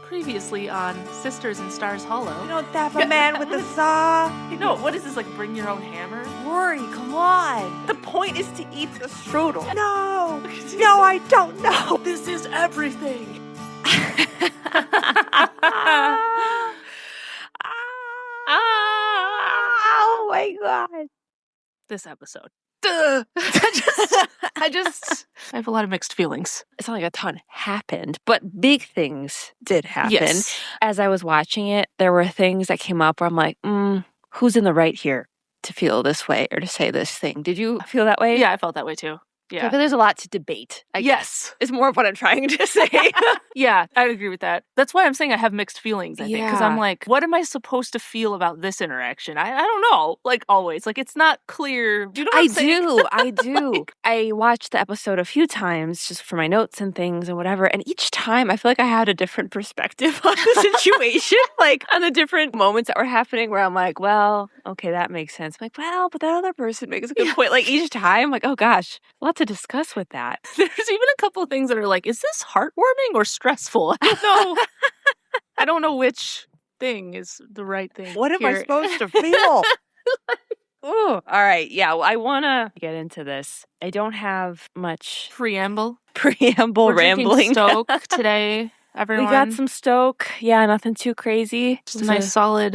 Previously on Sisters in Stars Hollow. You don't tap a man with a saw. No, what is this, like bring your own hammer? Rory, come on. The point is to eat the strudel. No, I don't know. This is everything. Oh my God. This episode. I have a lot of mixed feelings. It's not like a ton happened, but big things did happen. Yes. As I was watching it, there were things that came up where I'm like, who's in the right here to feel this way or to say this thing? Did you feel that way? Yeah, I felt that way too. So I Yeah. feel there's a lot to debate. Yes. Is more of what I'm trying to say. Yeah, I agree with that. That's why I'm saying I have mixed feelings, I think. Because I'm Yeah. like, what am I supposed to feel about this interaction? I don't know. Like, always. Like, it's not clear. Do you know what I'm saying? I do. I watched the episode a few times just for my notes and things and whatever. And each time I feel like I had a different perspective on the situation, like on the different moments that were happening where I'm like, well, okay, that makes sense. I'm like, well, but that other person makes a good point. Like each time, like, oh gosh, a lot to discuss with that. There's even a couple of things that are like, is this heartwarming or stressful? I don't know. I don't know which thing is the right thing. What am I here. supposed to feel? Oh, all right. Yeah, well, I want to get into this. I don't have much Preamble. preamble We're drinking rambling. Stoke today, everyone. We got some Stoke. Yeah, nothing too crazy. Just a nice, solid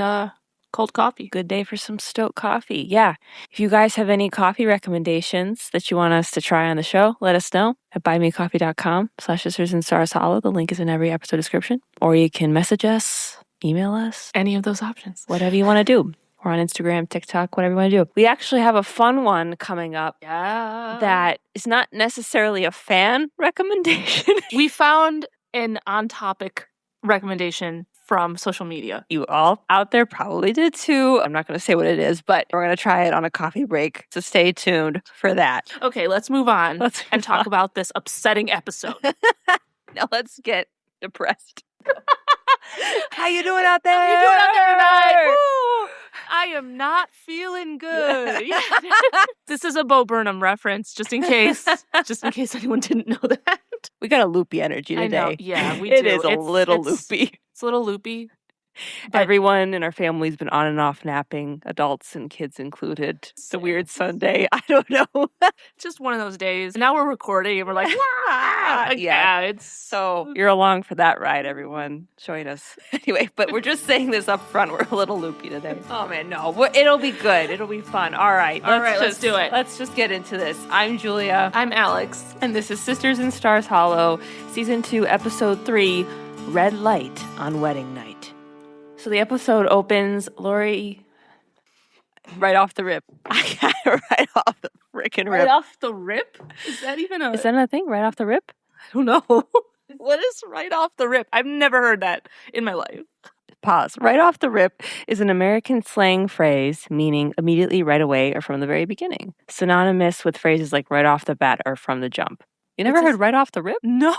cold coffee. Good day for some Stoke coffee. Yeah. If you guys have any coffee recommendations that you want us to try on the show, let us know at buymecoffee.com/sisters and stars hollow. The link is in every episode description. Or you can message us, email us, Any of those options. whatever you want to do. We're on Instagram, TikTok, whatever you want to do. We actually have a fun one coming up Yeah. that is not necessarily a fan recommendation. We found an on-topic recommendation from social media. You all out there probably did too. I'm not going to say what it is, but we're going to try it on a coffee break. So stay tuned for that. Okay, let's move on Let's and move talk on. about this upsetting episode. Now let's get depressed. How you doing out there? How you doing out there tonight? Woo! I am not feeling good. Yeah. This is a Bo Burnham reference, just in case anyone didn't know that. We got a loopy energy I know. today. Yeah, we It do. is a little loopy. It's a little loopy. But- Everyone in our family's been on and off napping, adults and kids included. It's a weird Sunday. I don't know. Just one of those days. Now we're recording and we're like, Yeah. yeah, it's So you're along for that ride, everyone. Join us. Anyway, but we're just saying this up front. We're a little loopy today. Oh, man, no. It'll be good. It'll be fun. All right. Let's do it. Let's just get into this. I'm Julia. I'm Alex. And this is Sisters in Stars Hollow, Season 2, Episode 3, Red Light on Wedding Night. So the episode opens, Lori, right off the rip. I got it right off the frickin' Right rip. off the rip? Is that even a... Is that a thing? Right off the rip? I don't know. What is right off the rip? I've never heard that in my life. Pause. Right off the rip is an American slang phrase meaning immediately, right away, or from the very beginning. Synonymous with phrases like right off the bat or from the jump. You never What's heard this? right off the rip? No.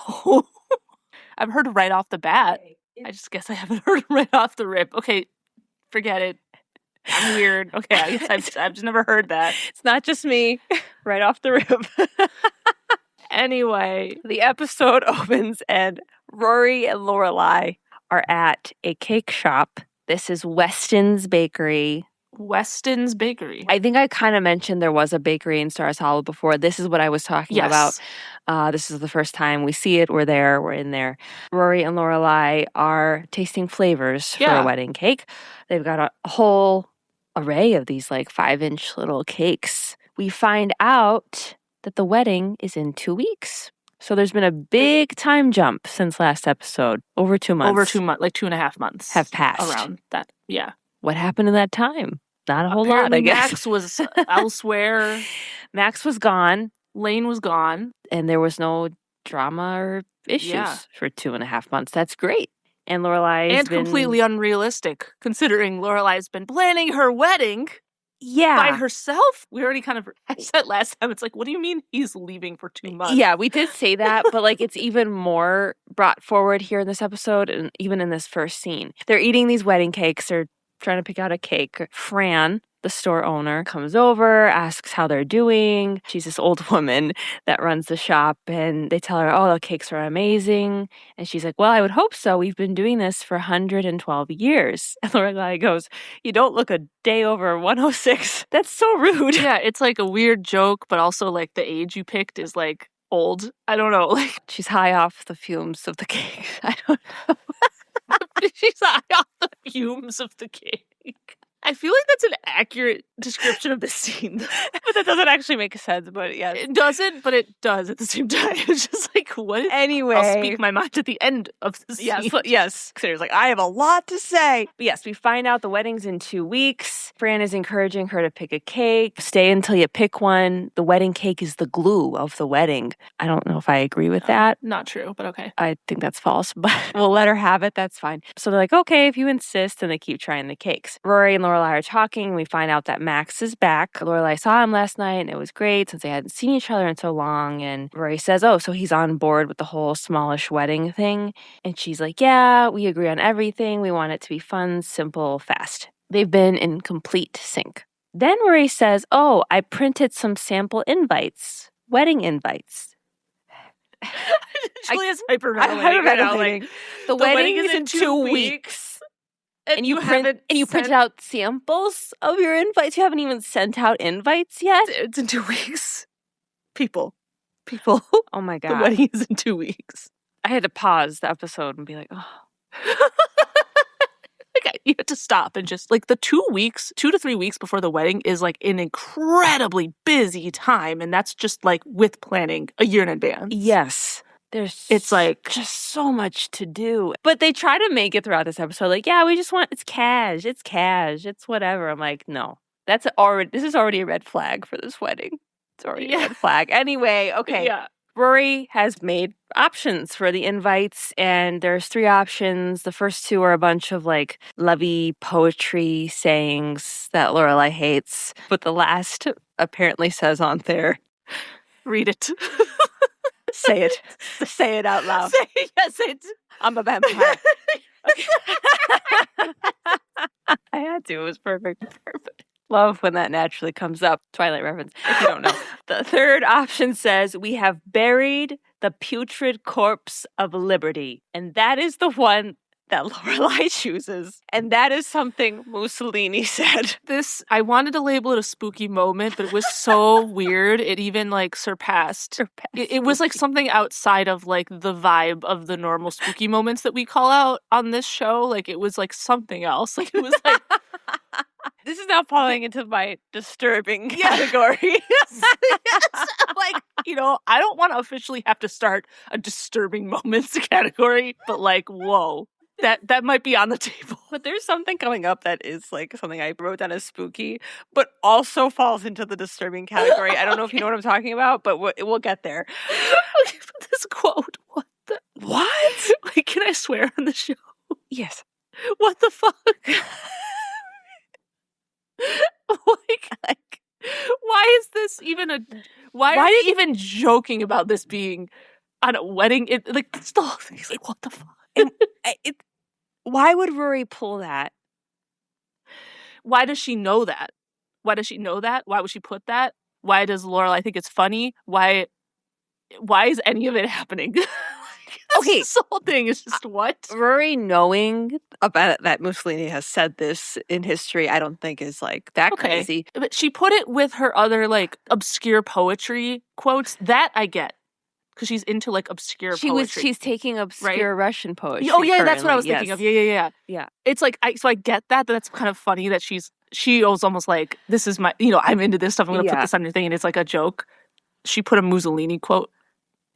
I've heard right off the bat. I just guess I haven't heard right off the rip. Okay, forget it. I'm weird. Okay, I guess I've just never heard that. It's not just me. Right off the rip. Anyway, The episode opens and Rory and Lorelai are at a cake shop. This is Weston's Bakery. Weston's Bakery. I think I kind of mentioned there was a bakery in Stars Hollow before. This is what I was talking about. This is the first time we see it. We're there. We're in there. Rory and Lorelai are tasting flavors for Yeah. a wedding cake. They've got a whole array of these like 5-inch little cakes. We find out that the wedding is in 2 weeks. So there's been a big time jump since last episode. Over 2 months. Over 2 months, like 2.5 months have passed. around that. Yeah. What happened in that time? Not a whole lot, Apparently I guess. Max was elsewhere. Max was gone. Lane was gone. And there was no drama or issues Yeah. for 2.5 months. That's great. And Lorelai And completely unrealistic, considering Lorelai's been planning her wedding by herself. We already kind of said that last time. It's like, what do you mean he's leaving for 2 months? Yeah, we did say that, but like it's even more brought forward here in this episode and even in this first scene. They're eating these wedding cakes. They're trying to pick out a cake. Fran, the store owner, comes over, asks how they're doing. She's this old woman that runs the shop, and they tell her, oh, the cakes are amazing. And she's like, well, I would hope so. We've been doing this for 112 years. And Lorelai goes, you don't look a day over 106. That's so rude. Yeah, it's like a weird joke, but also like the age you picked is like old. I don't know. Like she's high off the fumes of the cake. I don't know. She's high off the fumes of the cake. I feel like that's an accurate description of the scene. But that doesn't actually make sense, but yeah. It doesn't, but it does at the same time. It's just like, what? Anyway. I'll speak my mind at the end of the scene. Yes. Sarah's like, I have a lot to say. But yes, we find out the wedding's in 2 weeks. Fran is encouraging her to pick a cake. Stay until you pick one. The wedding cake is the glue of the wedding. I don't know if I agree with that. Not true, but okay. I think that's false, but we'll let her have it. That's fine. So they're like, okay, if you insist, and they keep trying the cakes. Rory and Lorelai are talking. We find out that Max is back. Lorelai saw him last night, and it was great since they hadn't seen each other in so long. And Rory says, oh, so he's on board with the whole smallish wedding thing. And she's like, yeah, we agree on everything. We want it to be fun, simple, fast. They've been in complete sync. Then Rory says, oh, I printed some sample invites, wedding invites. Julia's hyperventilating. The wedding is in 2 weeks. And you printed out samples of your invites? You haven't even sent out invites yet? It's in 2 weeks. People. Oh my God. The wedding is in 2 weeks. I had to pause the episode and be like, oh. Like, you had to stop and just, like, the 2 weeks, 2 to 3 weeks before the wedding is, like, an incredibly busy time. And that's just, like, with planning a year in advance. Yes. It's like just so much to do. But they try to make it throughout this episode like, yeah, we just want, it's cash, it's whatever. I'm like, no, this is already a red flag for this wedding. It's already a red flag. Anyway, okay. Yeah. Rory has made options for the invites, and there's 3 options. The first 2 are a bunch of like lovey poetry sayings that Lorelai hates. But the last apparently says on there, read it. Say it. Say it out loud. Yes, it. I'm a vampire. I had to. It was perfect. Love when that naturally comes up. Twilight reference, if you don't know. The third option says, we have buried the putrid corpse of liberty. And that is the one that Lorelai chooses. And that is something Mussolini said. I wanted to label it a spooky moment, but it was so weird. It even like surpassed. It was like something outside of like the vibe of the normal spooky moments that we call out on this show. Like it was like something else. Like it was like. This is now falling into my disturbing category. Yes. Like, I don't want to officially have to start a disturbing moments category, but like, whoa. That might be on the table. But there's something coming up that is like something I wrote down as spooky, but also falls into the disturbing category. I don't know if you know what I'm talking about, but we'll get there. Okay, but this quote, what? Like, can I swear on the show? Yes. What the fuck? like, why is this even why are you even joking about this being on a wedding? It's the whole thing. It's like, what the fuck? Why would Rory pull that? Why does she know that? Why does she know that? Why would she put that? Why does Lorelai think it's funny? Why is any of it happening? Okay. This whole thing is just what? Rory knowing about that Mussolini has said this in history, I don't think is like that crazy. But she put it with her other like obscure poetry quotes. That I get. Because she's into like obscure poetry. She's taking obscure Russian poetry. Oh yeah, that's what I was thinking of. Yeah. It's like I get that, but that's kind of funny that she was almost like, this is my, I'm into this stuff. I'm gonna put this on your thing, and it's like a joke. She put a Mussolini quote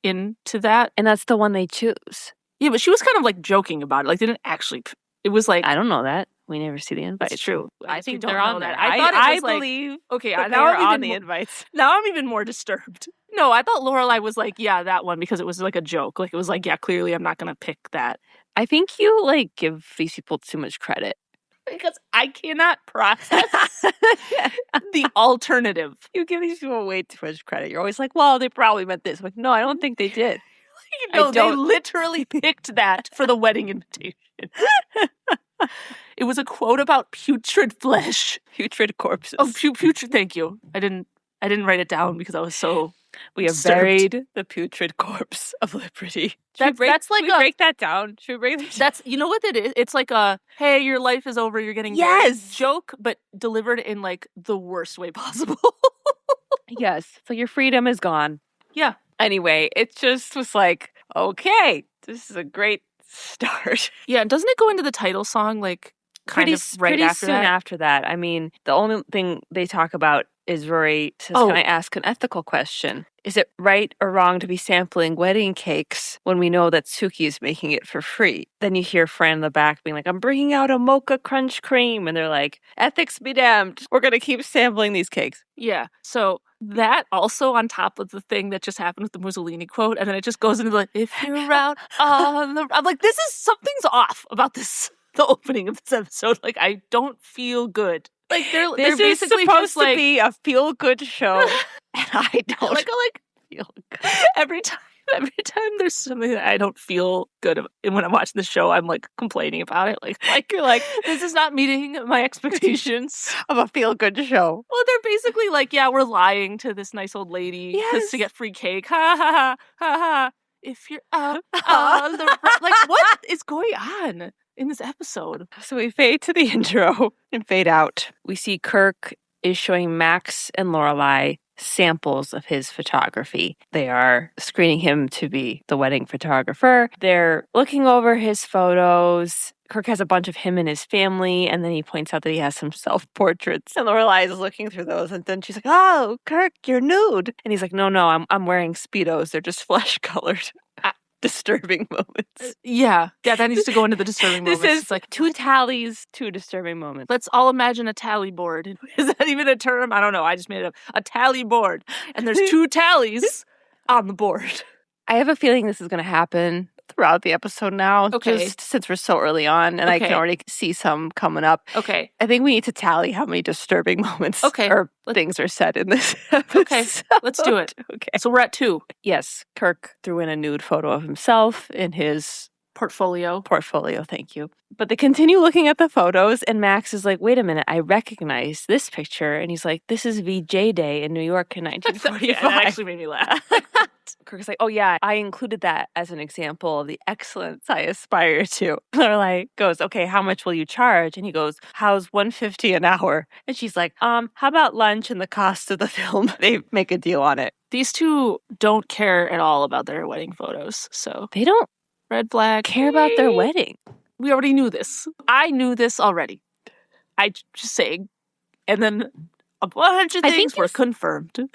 into that, and that's the one they choose. Yeah, but she was kind of like joking about it. Like, didn't actually. It was like, I don't know that. We never see the invites. It's true. I think they're on that. I believe. Like, okay, now I'm on the invites. Now I'm even more disturbed. No, I thought Lorelai was like, yeah, that one, because it was like a joke. Like, it was like, yeah, clearly I'm not going to pick that. I think you like give these people too much credit. Because I cannot process the alternative. You give these people way too much credit. You're always like, well, they probably meant this. I'm like, no, I don't think they did. They literally picked that for the wedding invitation. It was a quote about putrid flesh. Putrid corpses. Oh, putrid. Thank you. I didn't write it down because I was so. We have disturbed. buried the putrid corpse of Liberty. That's like should we break that down? Should we break that down? That's, you know what it is? It's like a, hey, your life is over, you're getting Yes! married joke, but delivered in like the worst way possible. Yes. So your freedom is gone. Yeah. Anyway, it just was like, okay, this is a great start. Yeah, and doesn't it go into the title song like kind of right pretty after soon that? after that. I mean, the only thing they talk about is Rory says, can I ask an ethical question? Is it right or wrong to be sampling wedding cakes when we know that Suki is making it for free? Then you hear Fran in the back being like, I'm bringing out a mocha crunch cream. And they're like, ethics be damned. We're going to keep sampling these cakes. Yeah. So that also on top of the thing that just happened with the Mussolini quote. And then it just goes into like, if you're out on the... I'm like, something's off about this, the opening of this episode. Like, I don't feel good. Like, they're basically supposed just like, to be a feel-good show. And I don't like feel good. every time there's something that I don't feel good about, and when I'm watching the show, I'm like complaining about it. Like you're like, this is not meeting my expectations of a feel-good show. Well, they're basically like, yeah, we're lying to this nice old lady to get free cake. Ha ha ha ha ha. If you're out on the like, what is going on in this episode? So we fade to the intro and fade out. We see Kirk is showing Max and Lorelai samples of his photography. They are screening him to be the wedding photographer. They're looking over his photos. Kirk has a bunch of him and his family, and then he points out that he has some self-portraits. And Lorelai is looking through those, and then she's like, oh, Kirk, you're nude. And he's like, no, I'm wearing Speedos. They're just flesh-colored. Disturbing moments. Yeah, that needs to go into the disturbing moments. This is it's like two tallies, two disturbing moments. Let's all imagine a tally board. Is that even a term? I don't know. I just made it up. A tally board. And there's two tallies on the board. I have a feeling this is going to happen throughout the episode now. Okay. Just since we're so early on, and I can already see some coming up. Okay. I think we need to tally how many disturbing moments or things are said in this episode. Okay, let's do it. Okay. So we're at 2. Yes, Kirk threw in a nude photo of himself in his portfolio. Thank you. But they continue looking at the photos, and Max is like, wait a minute, I recognize this picture. And he's like, this is VJ Day in New York in 1945. That actually made me laugh. Kirk's like, oh yeah, I included that as an example of the excellence I aspire to. Lorelai goes, okay, how much will you charge? And he goes, how's $150 an hour? And she's like, how about lunch and the cost of the film? They make a deal on it. These two don't care at all about their wedding photos, so they don't red flag care about their wedding. We already knew this. I knew this already. I just saying. And then a bunch of things were confirmed.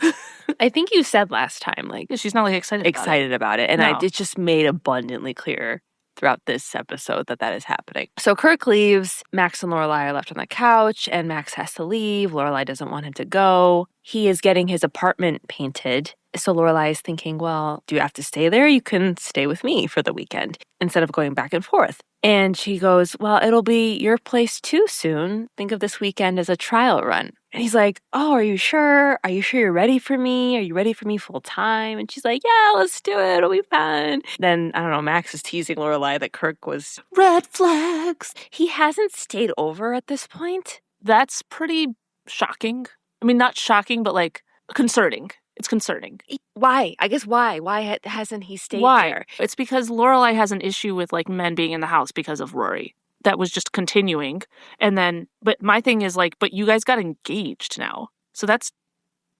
I think you said last time, like, she's not like excited about it. And it just made abundantly clear throughout this episode that is happening. So Kirk leaves. Max and Lorelai are left on the couch, and Max has to leave. Lorelai doesn't want him to go. He is getting his apartment painted. So Lorelai is thinking, well, do you have to stay there? You can stay with me for the weekend instead of going back and forth. And she goes, well, it'll be your place too soon. Think of this weekend as a trial run. And he's like, oh, are you sure? Are you sure you're ready for me? Are you ready for me full time? And she's like, yeah, let's do it. It'll be fun. Then, I don't know, Max is teasing Lorelai that Kirk was red flags. He hasn't stayed over at this point. That's pretty shocking. I mean, not shocking, but like concerning. It's concerning. Why? I guess why? Why hasn't he stayed there? It's because Lorelai has an issue with like men being in the house because of Rory. That was just continuing. And then, but my thing is like, but you guys got engaged now. So that's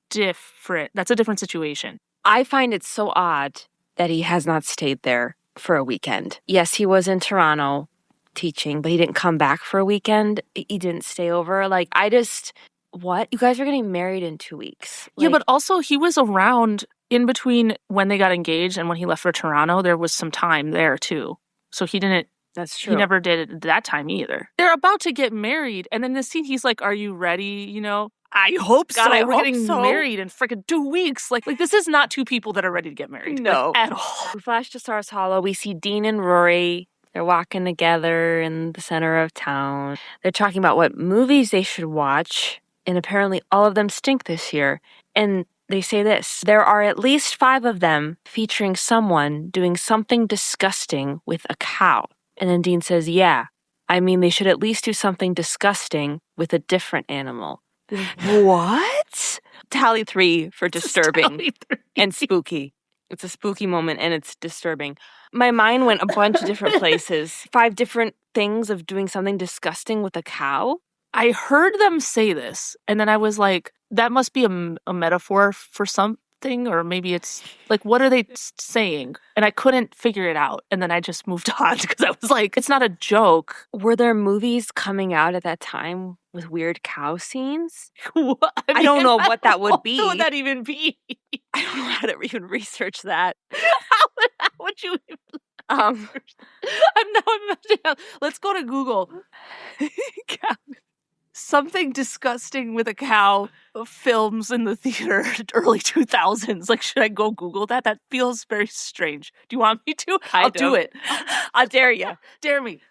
different. That's a different situation. I find it so odd that he has not stayed there for a weekend. Yes, he was in Toronto teaching, but he didn't come back for a weekend. He didn't stay over. Like, what? You guys are getting married in 2 weeks. Yeah, but also he was around in between when they got engaged and when he left for Toronto. There was some time there too. So he didn't. That's true. He never did it that time either. They're about to get married. And then in the scene, he's like, are you ready? You know, I hope so. We're getting married in freaking 2 weeks. Like this is not two people that are ready to get married. No. Like, at all. We flash to Stars Hollow. We see Dean and Rory. They're walking together in the center of town. They're talking about what movies they should watch. And apparently all of them stink this year. And they say this, there are at least 5 of them featuring someone doing something disgusting with a cow. And then Dean says, yeah, I mean, they should at least do something disgusting with a different animal. What? Tally 3 for disturbing Tally 3. and spooky. It's a spooky moment and it's disturbing. My mind went a bunch of different places. 5 different things of doing something disgusting with a cow. I heard them say this, and then I was like, that must be a metaphor for something, or maybe it's like, what are they saying? And I couldn't figure it out, and then I just moved on because I was like, it's not a joke. Were there movies coming out at that time with weird cow scenes? What? I don't know what that would be. What would that even be? I don't know how to even research that. How would you even I'm now imagining. Let's go to Google. Cow. Something disgusting with a cow films in the theater early 2000s. Like, should I go Google that? That feels very strange. Do you want me to? I'll do it. I dare you. Dare me.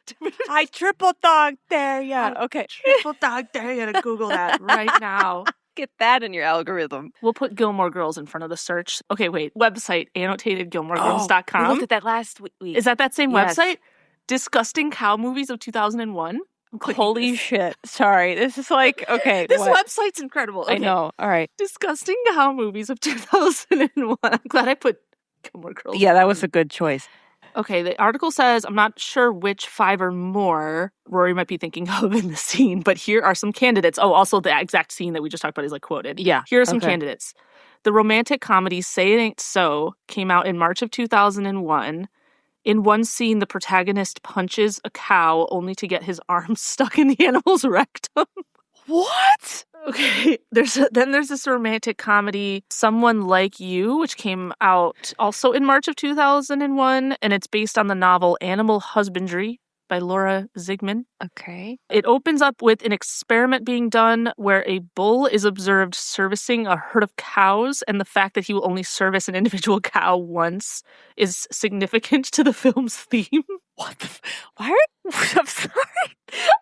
I triple dog dare ya. Okay. Triple dog dare you to Google that right now. Get that in your algorithm. We'll put Gilmore Girls in front of the search. Okay, wait. Website, annotededgilmoregirls.com. We looked at that last week. Is that same Yes. website? Disgusting cow movies of 2001? Holy shit. Sorry. This is like, okay. This what? website's incredible. I Okay. know. All right. Disgusting cow movies of 2001. I'm glad I put Gilmore Girls. Yeah, that was a good choice. Okay, the article says, I'm not sure which 5 or more Rory might be thinking of in the scene, but here are some candidates. Oh, also the exact scene that we just talked about is like quoted. Yeah. Here are some okay. candidates. The romantic comedy Say It Ain't So came out in March of 2001. In one scene, the protagonist punches a cow only to get his arm stuck in the animal's rectum. What? Okay, then there's this romantic comedy, Someone Like You, which came out also in March of 2001, and it's based on the novel Animal Husbandry by Laura Zigman. Okay. It opens up with an experiment being done where a bull is observed servicing a herd of cows, and the fact that he will only service an individual cow once is significant to the film's theme. What the why are I'm sorry.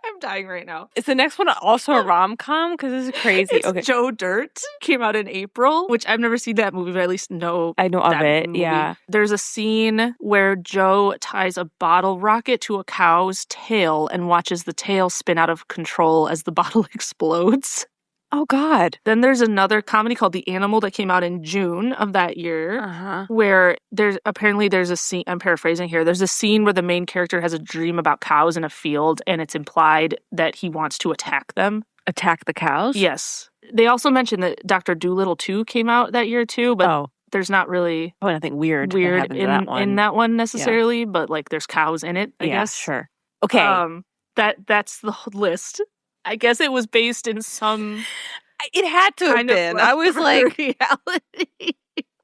I'm dying right now. Is the next one also a rom-com? Because this is crazy. It's Okay. Joe Dirt. Came out in April, which I've never seen that movie, but I at least know I know of that it. movie. Yeah. There's a scene where Joe ties a bottle rocket to a cow's tail and watches the tail spin out of control as the bottle explodes. Oh, God. Then there's another comedy called The Animal that came out in June of that year. Uh-huh. Where there's a scene, I'm paraphrasing here, there's a scene where the main character has a dream about cows in a field, and it's implied that he wants to attack them. Attack the cows? Yes. They also mentioned that Dr. Dolittle 2 came out that year too, but there's not really probably nothing weird in that one necessarily, but like there's cows in it, I guess. Sure. Okay. That's the list. I guess it was based in some It had to have kind of been. I was like, reality.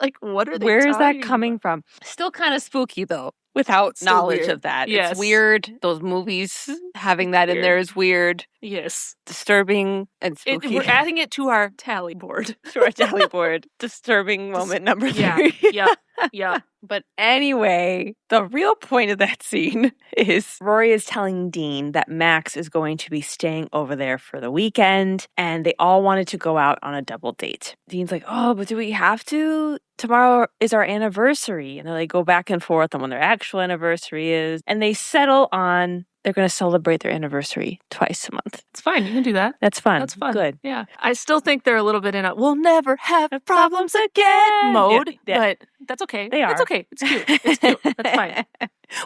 Like, what are they where is that talking coming from? Still kind of spooky, though, without Still knowledge weird. of that. Yes. It's weird. Those movies, having that in Weird. there is weird, Yes. disturbing, and spooky. We're adding it to our tally board. to our tally board. Disturbing moment number 3. Yeah. Yeah. But anyway, the real point of that scene is Rory is telling Dean that Max is going to be staying over there for the weekend, and they all wanted to go out on a double date. Dean's like, oh, but do we have to? Tomorrow is our anniversary. And they go back and forth on when their actual anniversary is. And they settle on they're going to celebrate their anniversary twice a month. It's fine. You can do that. That's fun. That's fun. Good. Yeah. I still think they're a little bit in a we'll never have problems again mode, but that's okay. They are. That's okay. It's cute. It's cute. That's fine.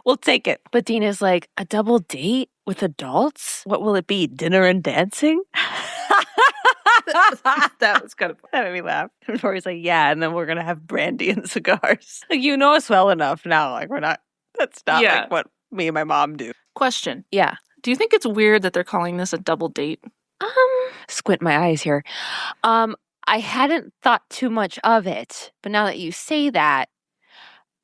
We'll take it. But Dean is like, a double date with adults? What will it be? Dinner and dancing? That was kind of fun. That made me laugh. And Rory's like, yeah, and then we're going to have brandy and cigars. Like, you know us well enough now. Like, that's not like what me and my mom do. Question. Yeah. Do you think it's weird that they're calling this a double date? Squint my eyes here. I hadn't thought too much of it, but now that you say that,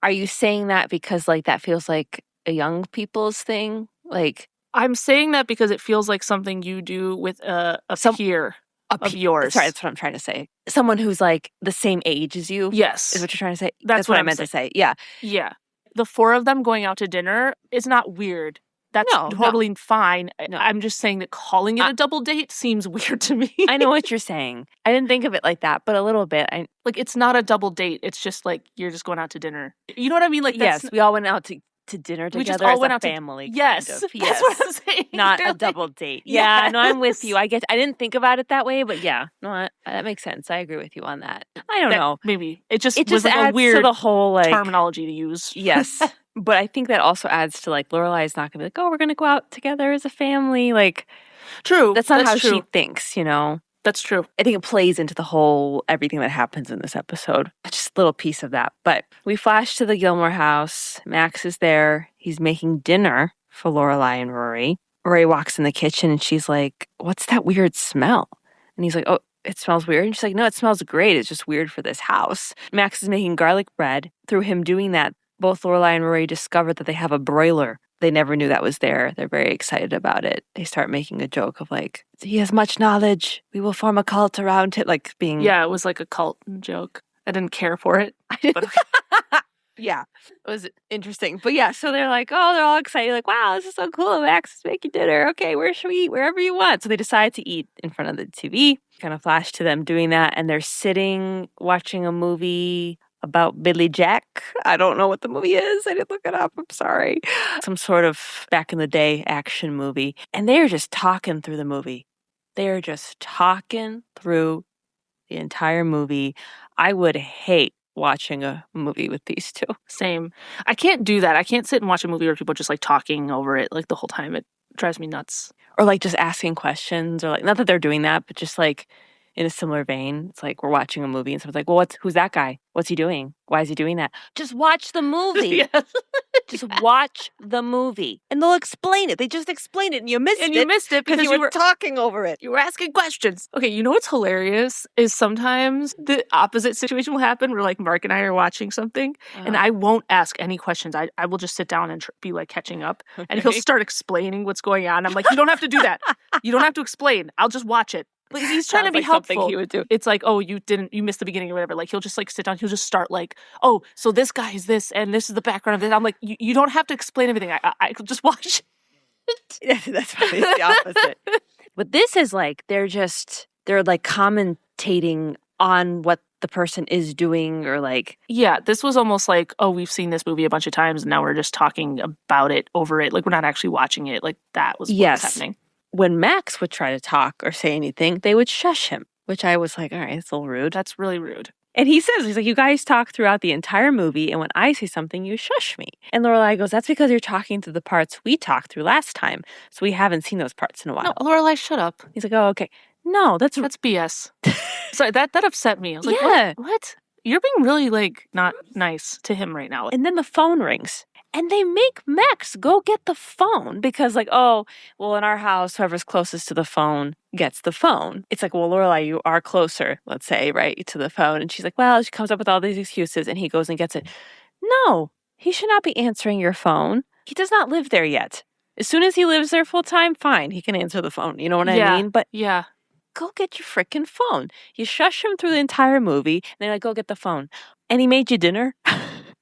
are you saying that because like that feels like a young people's thing? Like, I'm saying that because it feels like something you do with a peer of yours. Sorry, that's what I'm trying to say. Someone who's like the same age as you. Yes. Is what you're trying to say? That's what I I'm meant to say. Yeah. Yeah. The 4 of them going out to dinner is not weird. That's totally fine. No. I'm just saying that calling it a double date seems weird to me. I know what you're saying. I didn't think of it like that, but a little bit. Like, it's not a double date. It's just like you're just going out to dinner. You know what I mean? Like, yes, we all went out to dinner We just together all as went a out to- family. Yes, kind of. that's Yes. what I'm saying. Not They're a like- double date. Yeah, no, I'm with you. Yes. I didn't think about it that way, but yeah, no, that makes sense. I agree with you on that. I don't That- know. Maybe it just It was just like adds a weird to the whole like terminology to use. Yes. But I think that also adds to like Lorelai's not gonna be like, oh, we're gonna go out together as a family. Like True. that's not how true. she thinks, you know. That's true. I think it plays into the whole everything that happens in this episode. Just a little piece of that. But we flash to the Gilmore house. Max is there. He's making dinner for Lorelai and Rory. Rory walks in the kitchen and she's like, what's that weird smell? And he's like, oh, it smells weird. And she's like, no, it smells great. It's just weird for this house. Max is making garlic bread. Through him doing that, both Lorelai and Rory discover that they have a broiler. They never knew that was there. They're very excited about it. They start making a joke of like, he has much knowledge. We will form a cult around it. Like being... Yeah, it was like a cult joke. I didn't care for it. But yeah, it was interesting. But yeah, so they're like, oh, they're all excited. Like, wow, this is so cool. Max is making dinner. Okay, where should we eat? Wherever you want. So they decide to eat in front of the TV. Kind of flash to them doing that. And they're sitting watching a movie about Billy Jack. I don't know what the movie is. I didn't look it up. I'm sorry. Some sort of back in the day action movie. And they're just talking through the movie. They're just talking through the entire movie. I would hate watching a movie with these two. Same. I can't do that. I can't sit and watch a movie where people are just like talking over it like the whole time. It drives me nuts. Or like just asking questions or like, not that they're doing that, but just like in a similar vein. It's like we're watching a movie and someone's like, well, who's that guy? What's he doing? Why is he doing that? Just watch the movie. Yes. Just watch the movie. And they'll explain it. They just explained it and you missed it. And you missed it because you were talking over it. you were asking questions. Okay, you know what's hilarious is sometimes the opposite situation will happen where like Mark and I are watching something and I won't ask any questions. I will just sit down and be like catching up and he'll start explaining what's going on. I'm like, you don't have to do that. You don't have to explain. I'll just watch it. Like, he's trying to be like something helpful. he would do. It's like, oh, you missed the beginning or whatever. Like he'll just like sit down. He'll just start like, oh, so this guy is this and this is the background of this. I'm like, you don't have to explain everything. I could just watch it. Yeah, that's probably the opposite. But this is like, they're like commentating on what the person is doing or like. Yeah, this was almost like, oh, we've seen this movie a bunch of times and now we're just talking about it over it. Like we're not actually watching it. Like that was what was happening. When Max would try to talk or say anything, they would shush him, which I was like, all right, it's a little rude. That's really rude. And he's like, you guys talk throughout the entire movie, and when I say something, you shush me. And Lorelai goes, that's because you're talking through the parts we talked through last time, so we haven't seen those parts in a while. No, Lorelai, shut up. He's like, oh, okay. No, that's BS. Sorry, that upset me. I was like, Yeah. what? You're being really like not nice to him right now. And then the phone rings. And they make Max go get the phone because like, oh, well, in our house, whoever's closest to the phone gets the phone. It's like, well, Lorelai, you are closer, let's say, right, to the phone. And she's like, well, she comes up with all these excuses and he goes and gets it. No, he should not be answering your phone. He does not live there yet. As soon as he lives there full time, fine, he can answer the phone. You know what I mean? But yeah. Go get your freaking phone. You shush him through the entire movie and they're like, go get the phone. And he made you dinner?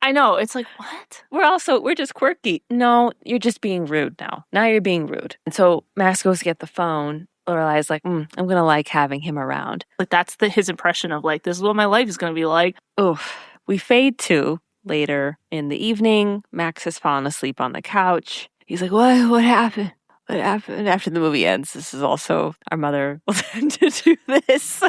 I know. It's like, what? We're just quirky. No, you're just being rude now. Now you're being rude. And so Max goes to get the phone. Lorelai's like, I'm going to like having him around. Like, that's his impression of like, this is what my life is going to be like. Oof. We fade to later in the evening. Max has fallen asleep on the couch. He's like, what happened? What happened? After the movie ends, this is also, our mother will tend to do this.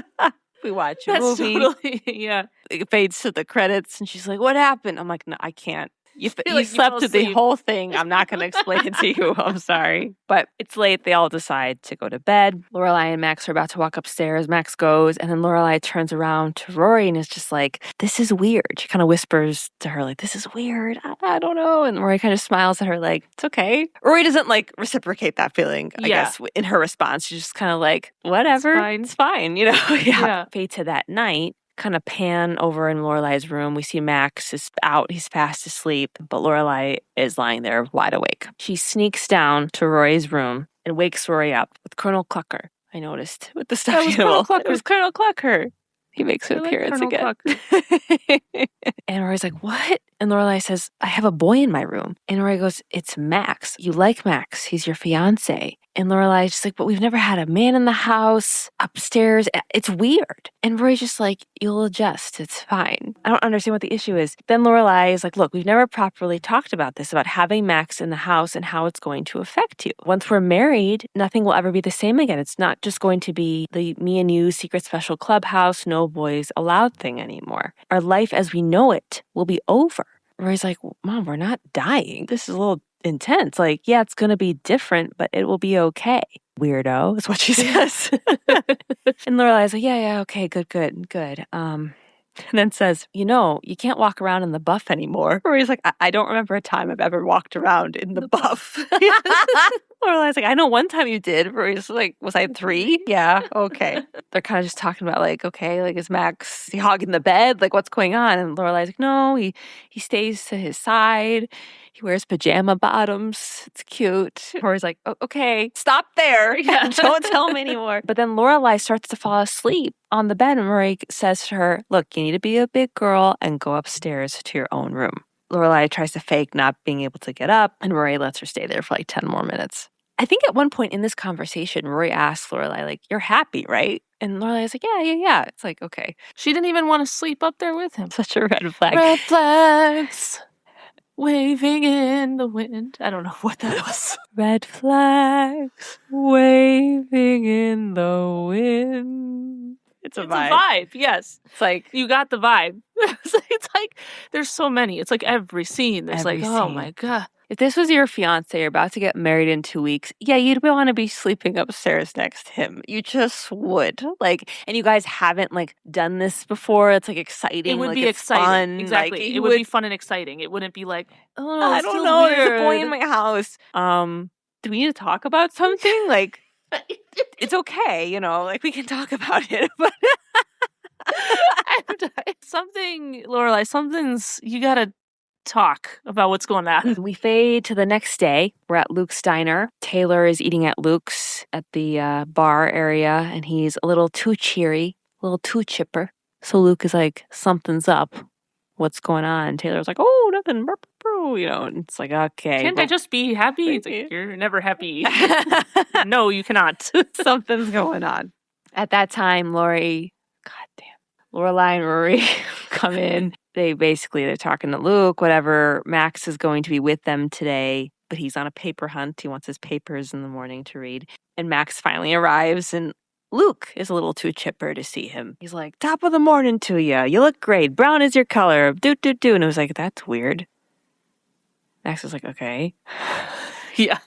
We watch a movie. Totally, yeah. It fades to the credits, and she's like, what happened? I'm like, no, I can't. You like slept you through the asleep. whole thing. I'm not going to explain it to you. I'm sorry. But it's late. They all decide to go to bed. Lorelai and Max are about to walk upstairs. Max goes, and then Lorelai turns around to Rory and is just like, this is weird. She kind of whispers to her, like, this is weird. I don't know. And Rory kind of smiles at her like, it's okay. Rory doesn't like reciprocate that feeling, I guess, in her response. She's just kind of like, whatever. It's fine. You know? Yeah. Fade to that night. Kind of pan over in Lorelai's room. We see Max is out. He's fast asleep, but Lorelai is lying there wide awake. She sneaks down to Rory's room and wakes Rory up with Colonel Clucker. I noticed with the stuffed animal. It was Colonel Clucker. He makes an appearance again. And Rory's like, what? And Lorelai says, I have a boy in my room. And Rory goes, it's Max. You like Max. He's your fiance. And Lorelai's just like, but we've never had a man in the house, upstairs. It's weird. And Rory's just like, you'll adjust. It's fine. I don't understand what the issue is. Then Lorelai is like, look, we've never properly talked about this, about having Max in the house and how it's going to affect you. Once we're married, nothing will ever be the same again. It's not just going to be the me and you secret special clubhouse, no boys allowed thing anymore. Our life as we know it will be over. Rory's like, Mom, we're not dying. This is a little intense. Like, yeah, it's going to be different, but it will be okay. Weirdo is what she says. And Lorelai's like, yeah, okay, good. And then says, you can't walk around in the buff anymore. Rory's like, I don't remember a time I've ever walked around in the buff. Lorelai's like, I know one time you did. Rory's like, was I 3? Yeah, okay. They're kind of just talking about like, okay, like is Max he hogging the bed? Like what's going on? And Lorelai's like, no, he stays to his side. He wears pajama bottoms. It's cute. Rory's like, okay, stop there. Yeah. Don't tell him anymore. But then Lorelai starts to fall asleep on the bed and Rory says to her, look, you need to be a big girl and go upstairs to your own room. Lorelai tries to fake not being able to get up and Rory lets her stay there for like 10 more minutes. I think at one point in this conversation, Rory asks Lorelai, like, you're happy, right? And Lorelai's like, yeah. It's like, okay. She didn't even want to sleep up there with him. Such a red flag. Red flags waving in the wind. I don't know what that was. Red flags waving in the wind. It's a vibe, yes. It's like, you got the vibe. It's like, there's so many. It's like every scene. There's every oh scene. my God. If this was your fiance, you're about to get married in 2 weeks, yeah, you'd want to be sleeping upstairs next to him. You just would. Like, and you guys haven't like done this before. It's like exciting. It would like, be it's exciting. Fun. Exactly. Like, it would be fun and exciting. It wouldn't be like, oh, I don't know. There's a boy in my house. Do we need to talk about something? Like, it's okay, like we can talk about it. But Lorelai, you gotta talk about what's going on. We fade to the next day. We're at Luke's diner. Taylor is eating at Luke's at the bar area, and he's a little too cheery, a little too chipper. So Luke is like, something's up. What's going on? And Taylor's like, oh, nothing. And it's like, okay. Can't I just be happy? It's like, you're never happy. No, you cannot. Something's going on. At that time, Lorelai and Rory come in. They're talking to Luke, whatever. Max is going to be with them today, but he's on a paper hunt. He wants his papers in the morning to read. And Max finally arrives, and Luke is a little too chipper to see him. He's like, top of the morning to you. You look great. Brown is your color. Do. And I was like, that's weird. Max was like, okay. Yeah.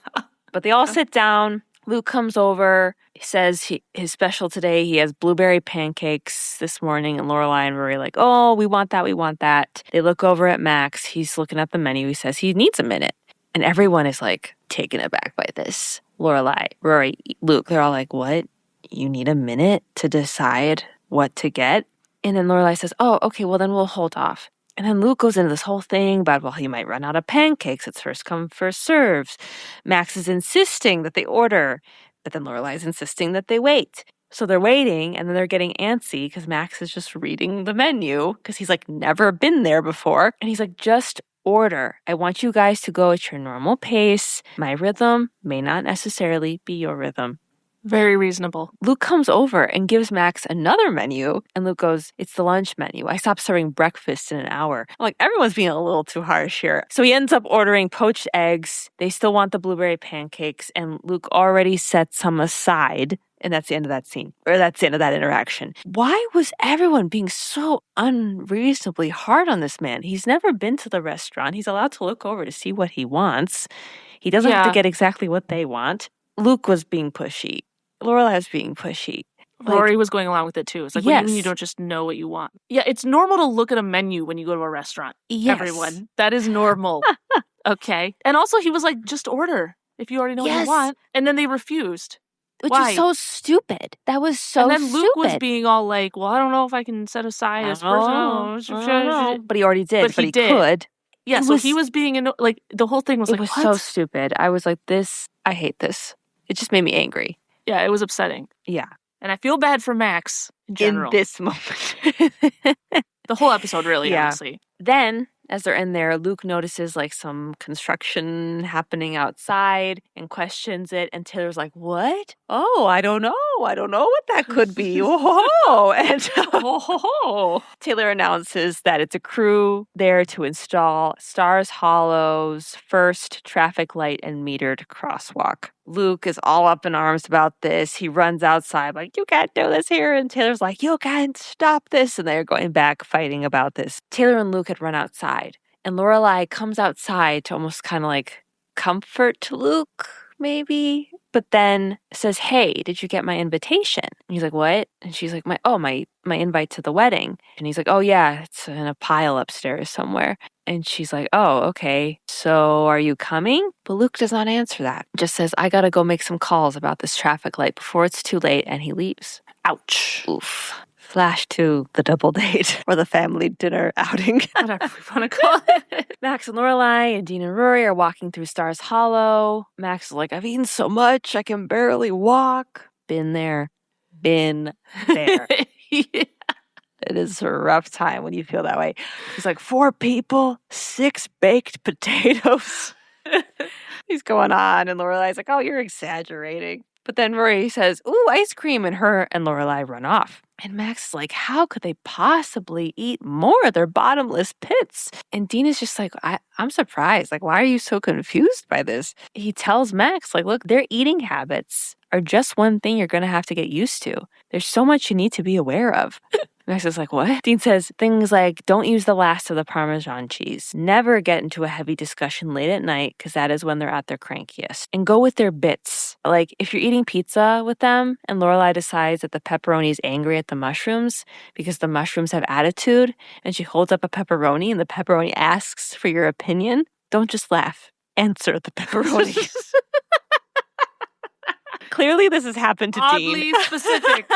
But they all sit down. Luke comes over. He says his special today, he has blueberry pancakes this morning. And Lorelai and Rory are like, oh, we want that. They look over at Max. He's looking at the menu. He says he needs a minute. And everyone is like taken aback by this. Lorelai, Rory, Luke, they're all like, what? You need a minute to decide what to get? And then Lorelai says, oh, okay, well then we'll hold off. And then Luke goes into this whole thing about, well, he might run out of pancakes. It's first come, first serves. Max is insisting that they order, but then Lorelai's insisting that they wait. So they're waiting, and then they're getting antsy because Max is just reading the menu because he's like never been there before. And he's like, just order. I want you guys to go at your normal pace. My rhythm may not necessarily be your rhythm. Very reasonable. Luke comes over and gives Max another menu. And Luke goes, it's the lunch menu. I stopped serving breakfast in an hour. I'm like, everyone's being a little too harsh here. So he ends up ordering poached eggs. They still want the blueberry pancakes. And Luke already set some aside. And that's the end of that scene. Or that's the end of that interaction. Why was everyone being so unreasonably hard on this man? He's never been to the restaurant. He's allowed to look over to see what he wants. He doesn't have to get exactly what they want. Luke was being pushy. Lorelai was being pushy. Rory was going along with it too. It's like, what do you mean you don't just know what you want? Yeah, it's normal to look at a menu when you go to a restaurant. Yes. Everyone. That is normal. Okay. And also he was like, just order if you already know what you want. And then they refused. Which is so stupid. That was so stupid. And then Luke was being all like, well, I don't know if I can set aside this person. But he already did. But he could. Yeah, he was being, like, the whole thing was like, it was so stupid. I was like, I hate this. It just made me angry. Yeah, it was upsetting. Yeah. And I feel bad for Max in general. In this moment. The whole episode, really, honestly. Then As they're in there, Luke notices like some construction happening outside and questions it. And Taylor's like, what? Oh, I don't know. I don't know what that could be. Oh, and Taylor announces that it's a crew there to install Stars Hollow's first traffic light and metered crosswalk. Luke is all up in arms about this. He runs outside like, you can't do this here. And Taylor's like, you can't stop this. And they're going back fighting about this. Taylor and Luke had run outside. And Lorelai comes outside to almost kind of like comfort Luke, maybe. But then says, hey, did you get my invitation? And he's like, what? And she's like, my invite to the wedding. And he's like, oh yeah, it's in a pile upstairs somewhere. And she's like, oh, okay. So are you coming? But Luke does not answer that. Just says, I gotta go make some calls about this traffic light before it's too late. And he leaves. Ouch. Oof. Flash to the double date or the family dinner outing. Whatever we want to call it. Max and Lorelai and Dean and Rory are walking through Stars Hollow. Max is like, I've eaten so much, I can barely walk. Been there. Been there. Yeah. It is a rough time when you feel that way. He's like, 4 people, 6 baked potatoes. He's going on, and Lorelai's like, oh, you're exaggerating. But then Rory says, ooh, ice cream, and her and Lorelai run off. And Max is like, how could they possibly eat more? They're bottomless pits. And Dean is just like, I'm surprised. Like, why are you so confused by this? He tells Max, like, look, their eating habits are just one thing you're going to have to get used to. There's so much you need to be aware of. Max is like, what? Dean says things like, don't use the last of the Parmesan cheese. Never get into a heavy discussion late at night because that is when they're at their crankiest. And go with their bits. Like, if you're eating pizza with them and Lorelai decides that the pepperoni is angry at the mushrooms because the mushrooms have attitude and she holds up a pepperoni and the pepperoni asks for your opinion, don't just laugh. Answer the pepperoni. Clearly this has happened to Dean. Oddly specific.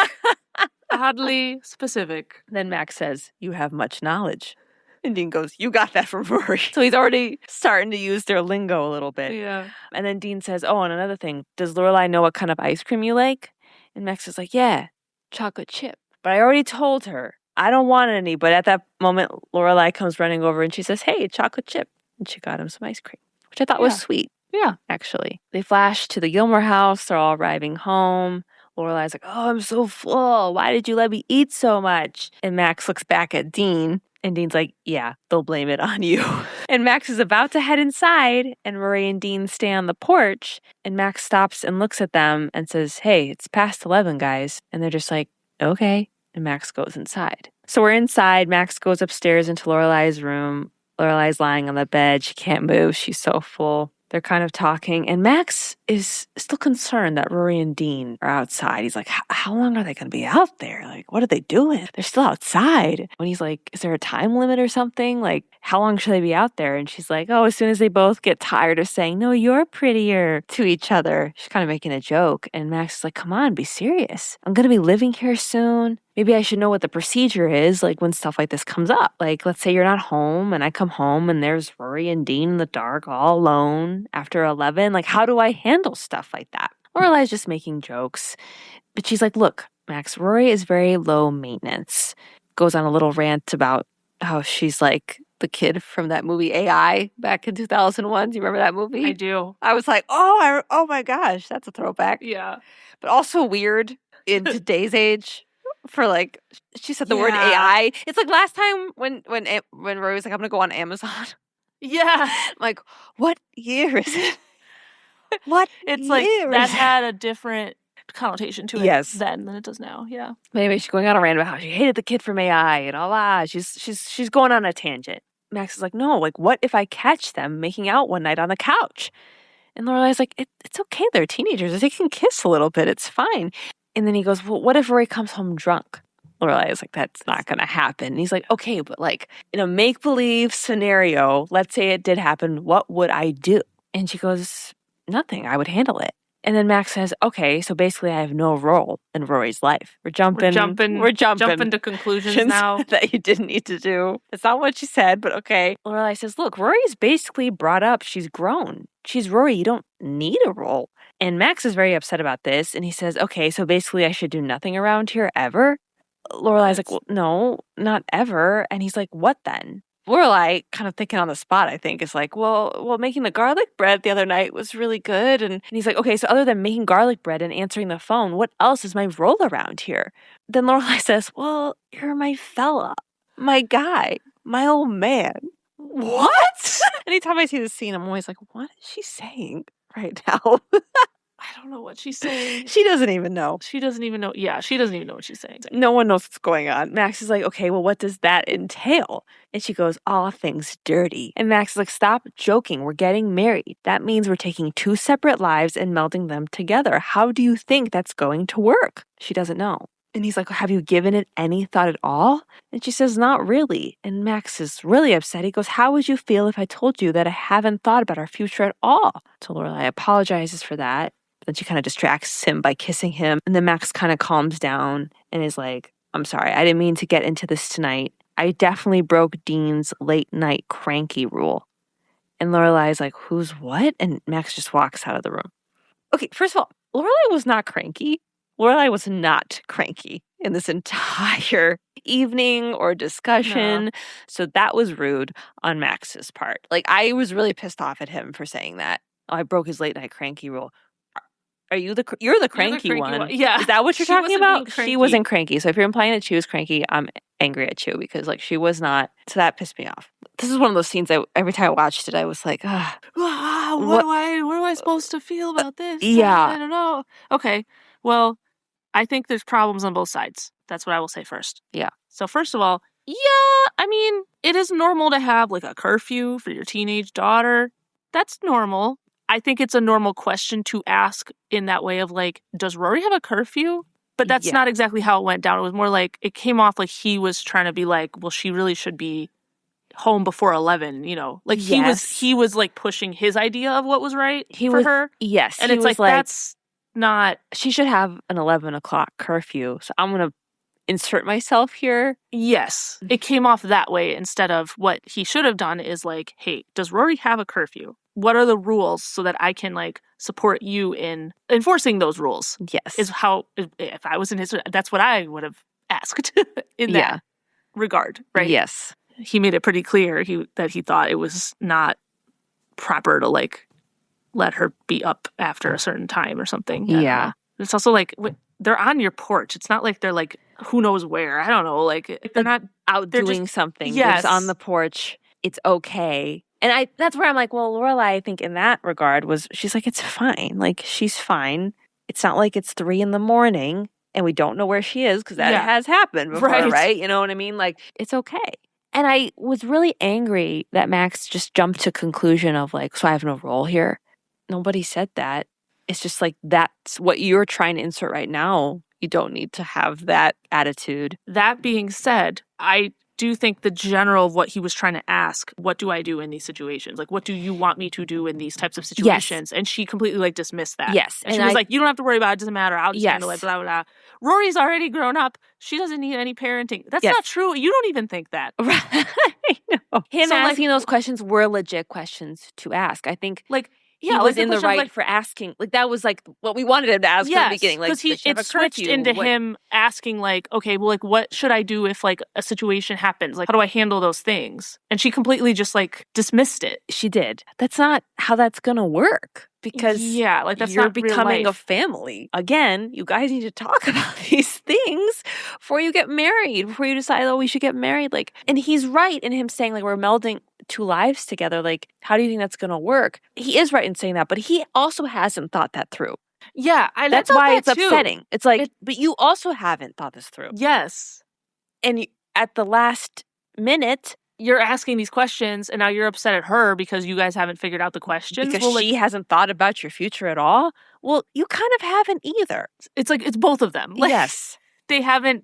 Oddly specific. Then Max says, you have much knowledge. And Dean goes, you got that from Rory. So he's already starting to use their lingo a little bit. Yeah. And then Dean says, oh, and another thing, does Lorelai know what kind of ice cream you like? And Max is like, yeah, chocolate chip. But I already told her, I don't want any. But at that moment, Lorelai comes running over and she says, hey, chocolate chip. And she got him some ice cream, which I thought was sweet. Yeah. Actually. They flash to the Gilmore house. They're all arriving home. Lorelai's like, oh, I'm so full. Why did you let me eat so much? And Max looks back at Dean. And Dean's like, yeah, they'll blame it on you. And Max is about to head inside. And Rory and Dean stay on the porch. And Max stops and looks at them and says, hey, it's past 11, guys. And they're just like, okay. And Max goes inside. So we're inside. Max goes upstairs into Lorelai's room. Lorelai's lying on the bed. She can't move. She's so full. They're kind of talking, and Max is still concerned that Rory and Dean are outside. He's like, how long are they going to be out there? Like, what are they doing? They're still outside. When he's like, is there a time limit or something? Like, how long should they be out there? And she's like, oh, as soon as they both get tired of saying, no, you're prettier to each other. She's kind of making a joke. And Max is like, come on, be serious. I'm going to be living here soon. Maybe I should know what the procedure is, like when stuff like this comes up. Like, let's say you're not home and I come home and there's Rory and Dean in the dark all alone after 11. Like, how do I handle stuff like that? Lorelai's just making jokes. But she's like, look, Max, Rory is very low maintenance. Goes on a little rant about how she's like the kid from that movie AI back in 2001. Do you remember that movie? I do. I was like, oh my gosh, that's a throwback. Yeah. But also weird in today's age. For like, she said the word AI. It's like last time when Rory was like, I'm gonna go on Amazon. Yeah. I'm like, what year is it? What It's year like is that it? had a different connotation to it then than it does now. Yeah. But anyway, she's going on a rant about how she hated the kid from AI and all that. She's going on a tangent. Max is like, no, like what if I catch them making out one night on the couch? And Lorelai's like, it's okay, they're teenagers. They can kiss a little bit. It's fine. And then he goes, well, what if Rory comes home drunk? Lorelai is like, that's not going to happen. And he's like, okay, but like in a make-believe scenario, let's say it did happen, what would I do? And she goes, nothing. I would handle it. And then Max says, okay, so basically I have no role in Rory's life. We're jumping to conclusions now that you didn't need to do. It's not what she said, but okay. Lorelai says, look, Rory's basically brought up. She's grown. She's Rory. You don't need a role. And Max is very upset about this. And he says, okay, so basically I should do nothing around here ever? Lorelai's like, well, no, not ever. And he's like, what then? Lorelai, kind of thinking on the spot, I think, is like, well, making the garlic bread the other night was really good. And he's like, okay, so other than making garlic bread and answering the phone, what else is my role around here? Then Lorelai says, well, you're my fella, my guy, my old man. What? Anytime I see this scene, I'm always like, what is she saying right now? I don't know what she's saying. She doesn't even know. She doesn't even know. Yeah, she doesn't even know what she's saying. No one knows what's going on. Max is like, okay, well, what does that entail? And she goes, all things dirty. And Max is like, stop joking. We're getting married. That means we're taking two separate lives and melding them together. How do you think that's going to work? She doesn't know. And he's like, have you given it any thought at all? And she says, not really. And Max is really upset. He goes, how would you feel if I told you that I haven't thought about our future at all? So Lorelai apologizes for that. Then she kind of distracts him by kissing him. And then Max kind of calms down and is like, I'm sorry, I didn't mean to get into this tonight. I definitely broke Dean's late night cranky rule. And Lorelai is like, who's what? And Max just walks out of the room. Okay, first of all, Lorelai was not cranky. Lorelai was not cranky in this entire evening or discussion. No. So that was rude on Max's part. Like, I was really pissed off at him for saying that. Oh, I broke his late night cranky rule. You're the cranky one. Yeah. Is that what you're talking about? She wasn't cranky. So if you're implying that she was cranky, I'm angry at you because like she was not. So that pissed me off. This is one of those scenes that every time I watched it, I was like, what am I supposed to feel about this? Yeah. I don't know. Okay. Well, I think there's problems on both sides. That's what I will say first. Yeah. So first of all, yeah, I mean, it is normal to have like a curfew for your teenage daughter. That's normal. I think it's a normal question to ask in that way of like, does Rory have a curfew? But that's not exactly how it went down. It was more like, it came off like he was trying to be like, well, she really should be home before 11, you know? Like he was like pushing his idea of what was right for her. Yes. And it's like, that's not... She should have an 11 o'clock curfew. So I'm going to insert myself here. Yes. It came off that way instead of what he should have done is like, hey, does Rory have a curfew? What are the rules so that I can like support you in enforcing those rules? Yes. Is how, if I was in his, that's what I would have asked in that regard, right? Yes. He made it pretty clear that he thought it was not proper to like let her be up after a certain time or something. Yeah. It's also like, they're on your porch. It's not like they're like, who knows where. I don't know. Like they're not out doing something. Yes. They're on the porch. It's okay. And that's where I'm like, well, Lorelai, I think in that regard she's like, it's fine. Like, she's fine. It's not like it's 3 a.m. and we don't know where she is because that has happened before, right? You know what I mean? Like, it's okay. And I was really angry that Max just jumped to conclusion of like, so I have no role here. Nobody said that. It's just like, that's what you're trying to insert right now. You don't need to have that attitude. That being said, I do think the general of what he was trying to ask, what do I do in these situations? Like, what do you want me to do in these types of situations? Yes. And she completely like dismissed that. Yes. And she was like, you don't have to worry about it. It doesn't matter. I'll just handle it, blah, blah, blah. Rory's already grown up. She doesn't need any parenting. That's not true. You don't even think that. Right. I know. Him asking those questions were legit questions to ask. I think like, he was in the right for asking. Like, that was like what we wanted him to ask from the beginning. Like, because it switched into him asking like, okay, well, like, what should I do if like a situation happens? Like, how do I handle those things? And she completely just like dismissed it. She did. That's not how that's gonna work. Because like that's you're not becoming real a family. Again, you guys need to talk about these things before you get married, before you decide, oh, we should get married. Like, and he's right in him saying, like, we're melding 2 lives together. Like, how do you think that's going to work? He is right in saying that, but he also hasn't thought that through. Yeah, that's why it's upsetting. It's like, but you also haven't thought this through. Yes. And at the last minute, you're asking these questions and now you're upset at her because you guys haven't figured out the questions. Because she hasn't thought about your future at all. Well, you kind of haven't either. It's like, it's both of them. Like, yes. They haven't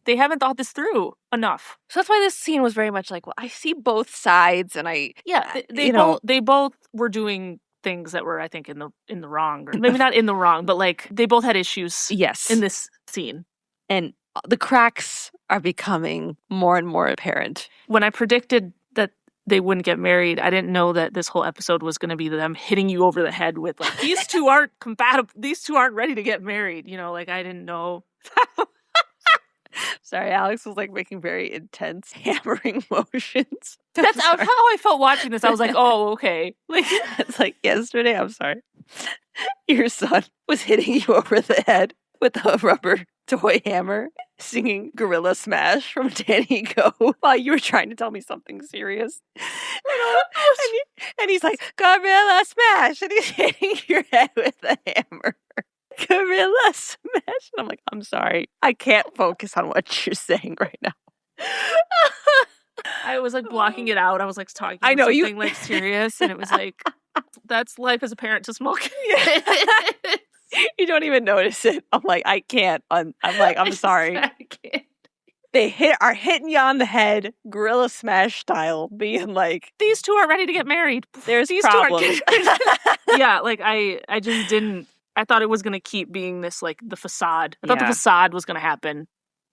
thought this through enough. So that's why this scene was very much like, well, I see both sides and they both were doing things that were, I think, in the wrong, or maybe not in the wrong, but like they both had issues in this scene. And the cracks are becoming more and more apparent. When I predicted that they wouldn't get married, I didn't know that this whole episode was going to be them hitting you over the head with like, these two aren't compatible. These two aren't ready to get married. You know, like I didn't know. Sorry, Alex was like making very intense hammering motions. That's how I felt watching this. I was like, oh, okay. Like It's like yesterday, I'm sorry. Your son was hitting you over the head with a rubber toy hammer, singing Gorilla Smash from Danny Go while you were trying to tell me something serious. And he's like, Gorilla Smash! And he's hitting your head with a hammer. Gorilla Smash! And I'm like, I'm sorry. I can't focus on what you're saying right now. I was like blocking it out. I was like talking I know, something like serious, and it was like, that's life as a parent to small kids. You don't even notice it. I'm like, I can't. I'm like, I'm sorry. I can't. They are hitting you on the head, Gorilla Smash style, being like, These two are ready to get married. there's These problems. two are yeah, like I just didn't. I thought it was gonna keep being this like the facade. I thought the Yeah. facade was gonna happen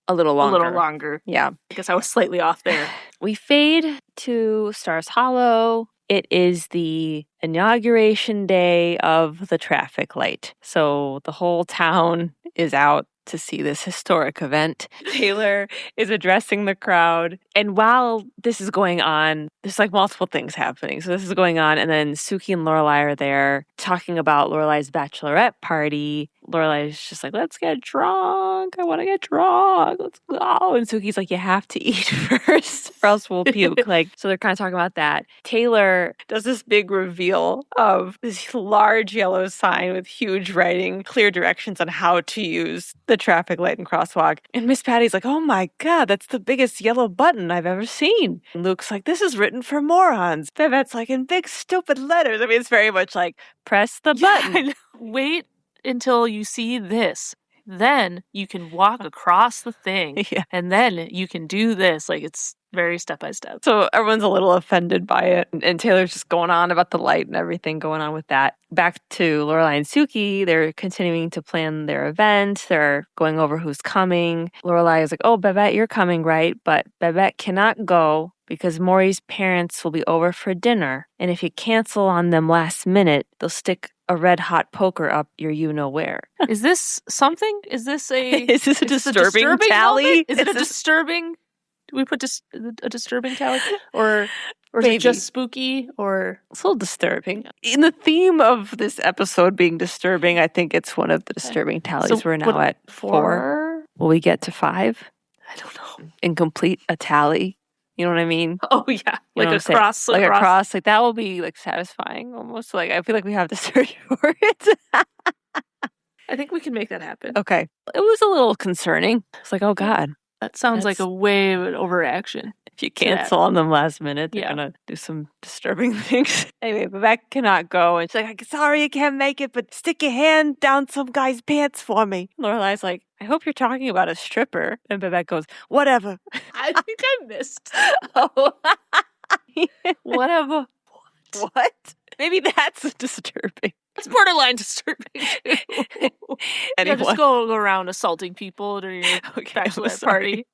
a little longer. a little longer. Yeah. I guess I was slightly off there. We fade to Stars Hollow. It is the inauguration day of the traffic light. So the whole town is out to see this historic event. Taylor is addressing the crowd. And while this is going on, there's like multiple things happening. So this is going on, and then Suki and Lorelai are there talking about Lorelai's bachelorette party. Lorelai's just like, let's get drunk. I want to get drunk. Let's go. And Suki's like, you have to eat first or else we'll puke. Like, so they're kind of talking about that. Taylor does this big reveal of this large yellow sign with huge writing, clear directions on how to use the traffic light and crosswalk. And Miss Patty's like, oh my God, that's the biggest yellow button I've ever seen. And Luke's like, this is written for morons. Babette's like, in big stupid letters. I mean, it's very much like, press the button. Wait until you see this. Then you can walk across the thing. Yeah. And then you can do this. Like, it's very step by step. So everyone's a little offended by it. And Taylor's just going on about the light and everything going on with that. Back to Lorelai and Suki. They're continuing to plan their event. They're going over who's coming. Lorelai is like, oh, Babette, you're coming, right? But Babette cannot go because Maury's parents will be over for dinner. And if you cancel on them last minute, they'll stick a red hot poker up your you-know-where. Is this something? Is this a... Is this a disturbing tally? moment? Is it a disturbing... Do we put a disturbing tally? Or is Maybe. it just spooky? Or... It's a little disturbing. In the theme of this episode being disturbing, I think it's one of the disturbing tallies. So We're now at 4. Will we get to 5? I don't know. And complete a tally? You know what I mean? Oh, yeah. You know Like what a I'm saying? cross. Like a cross. Like that will be like satisfying almost. Like I feel like we have to search for it. I think we can make that happen. Okay. It was a little concerning. It's like, oh God. That sounds like That's- a way of an overaction. If you cancel on them last minute, they're Yeah. going to do some disturbing things. Anyway, Babette cannot go. And she's like, sorry you can't make it, but stick your hand down some guy's pants for me. Lorelai's like, I hope you're talking about a stripper. And Babette goes, whatever. I think I missed. Oh. Whatever. What? Maybe that's disturbing. It's borderline disturbing. Too. Yeah, Anyone? just go around assaulting people during your Okay, I'm bachelorette sorry. party.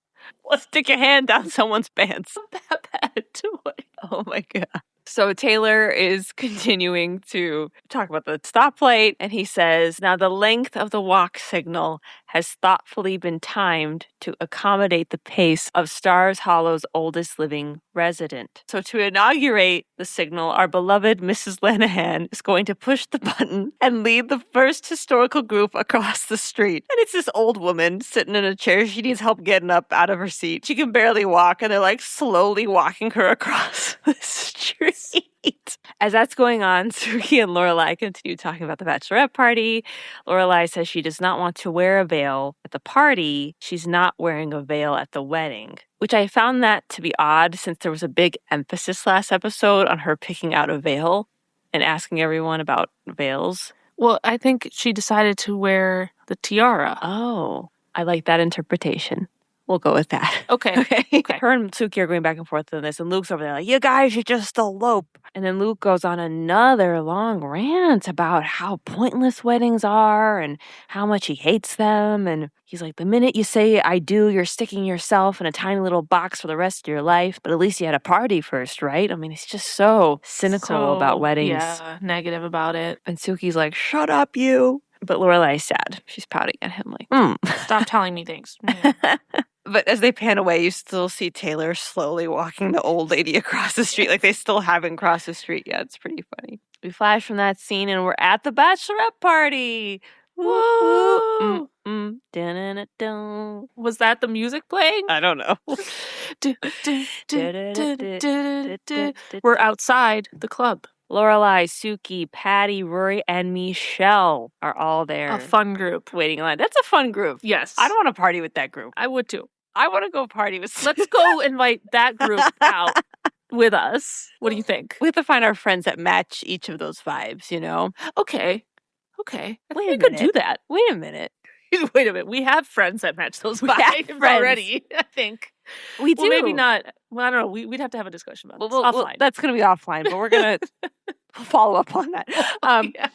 Let's stick your hand down someone's pants. That bad. What? Oh my God. So Taylor is continuing to talk about the stoplight, and he says, now the length of the walk signal has thoughtfully been timed to accommodate the pace of Stars Hollow's oldest living resident. So to inaugurate the signal, our beloved Mrs. Lanahan is going to push the button and lead the first historical group across the street. And it's this old woman sitting in a chair. She needs help getting up out of her seat. She can barely walk, and they're like slowly walking her across the street. As that's going on, Suki and Lorelai continue talking about the bachelorette party. Lorelai says she does not want to wear a veil at the party. She's not wearing a veil at the wedding, which I found that to be odd since there was a big emphasis last episode on her picking out a veil and asking everyone about veils. Well, I think she decided to wear the tiara. Oh, I like that interpretation. We'll go with that. Okay. Okay. Her and Suki are going back and forth on this, and Luke's over there like, you guys should just elope. And then Luke goes on another long rant about how pointless weddings are and how much he hates them. And he's like, the minute you say I do, you're sticking yourself in a tiny little box for the rest of your life. But at least you had a party first, right? I mean, he's just so cynical about weddings. Yeah, negative about it. And Suki's like, shut up, you. But Lorelai's sad. She's pouting at him like, Stop telling me things. Mm. But as they pan away, you still see Taylor slowly walking the old lady across the street. Like they still haven't crossed the street yet. It's pretty funny. We flash from that scene and we're at the bachelorette party. Whoa! Dun-dun-dun-dun. Was that the music playing? I don't know. We're outside the club. Lorelai, Suki, Patty, Rory, and Michelle are all there. A fun group. Waiting in line. That's a fun group. Yes. I don't want to party with that group. I would too. I want to go party with Let's go invite that group out with us. What do you think? We have to find our friends that match each of those vibes, you know? Okay. I Wait think a we could minute. do that. Wait a minute. Wait a minute. We have friends that match those We have vibes friends. already, I think. We do. Well, maybe not. Well, I don't know. We'd have to have a discussion about this. Offline. That's going to be offline, but we're going to follow up on that. Yeah.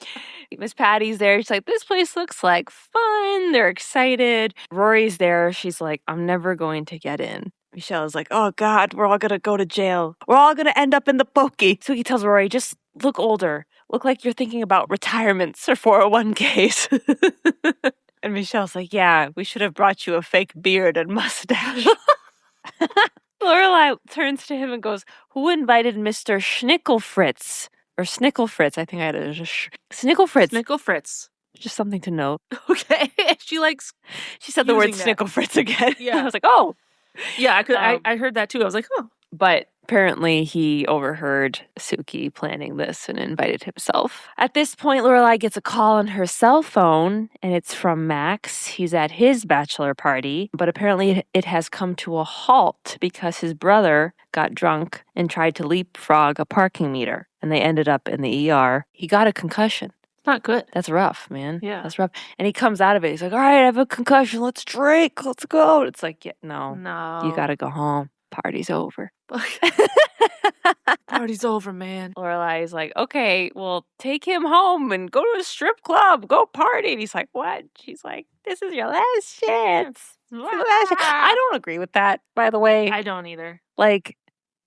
Miss Patty's there. She's like, this place looks like fun. They're excited. Rory's there. She's like, I'm never going to get in. Michelle's like, oh, God, we're all going to go to jail. We're all going to end up in the pokey. So he tells Rory, just look older. Look like you're thinking about retirements or 401ks. And Michelle's like, yeah, we should have brought you a fake beard and mustache. Lorelai turns to him and goes, who invited Mr. Schnickelfritz? Or Snickelfritz, I think I had a Snickelfritz. Snickelfritz. Just something to note. Okay. She said the word using that. Snickelfritz again. Yeah. I was like, oh. Yeah, I heard that too. I was like, oh. But apparently he overheard Suki planning this and invited himself. At this point, Lorelai gets a call on her cell phone, and it's from Max. He's at his bachelor party, but apparently it has come to a halt because his brother got drunk and tried to leapfrog a parking meter, and they ended up in the ER. He got a concussion. Not good. That's rough, man. Yeah. That's rough. And he comes out of it. He's like, all right, I have a concussion. Let's drink. Let's go. It's like, yeah, no. You got to go home. Party's over. Party's over, man. Lorelai is like, okay, well, take him home and go to a strip club. Go party. And he's like, what? She's like, this is your last chance. I don't agree with that, by the way. I don't either. Like,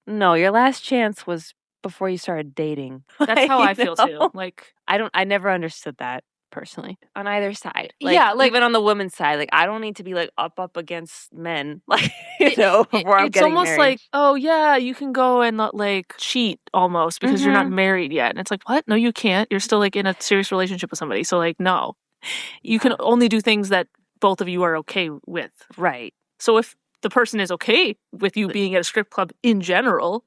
no, your last chance was before you started dating. That's how I feel too. Like, I never understood that personally on either side. Like, yeah, like even on the women's side, like I don't need to be like up against men, like before I'm it's getting almost married. like, oh yeah, you can go and like cheat almost because you're not married yet, and it's like, what? No, you can't. You're still like in a serious relationship with somebody, so like, no, you can only do things that both of you are okay with, right? So if the person is okay with you being at a strip club in general,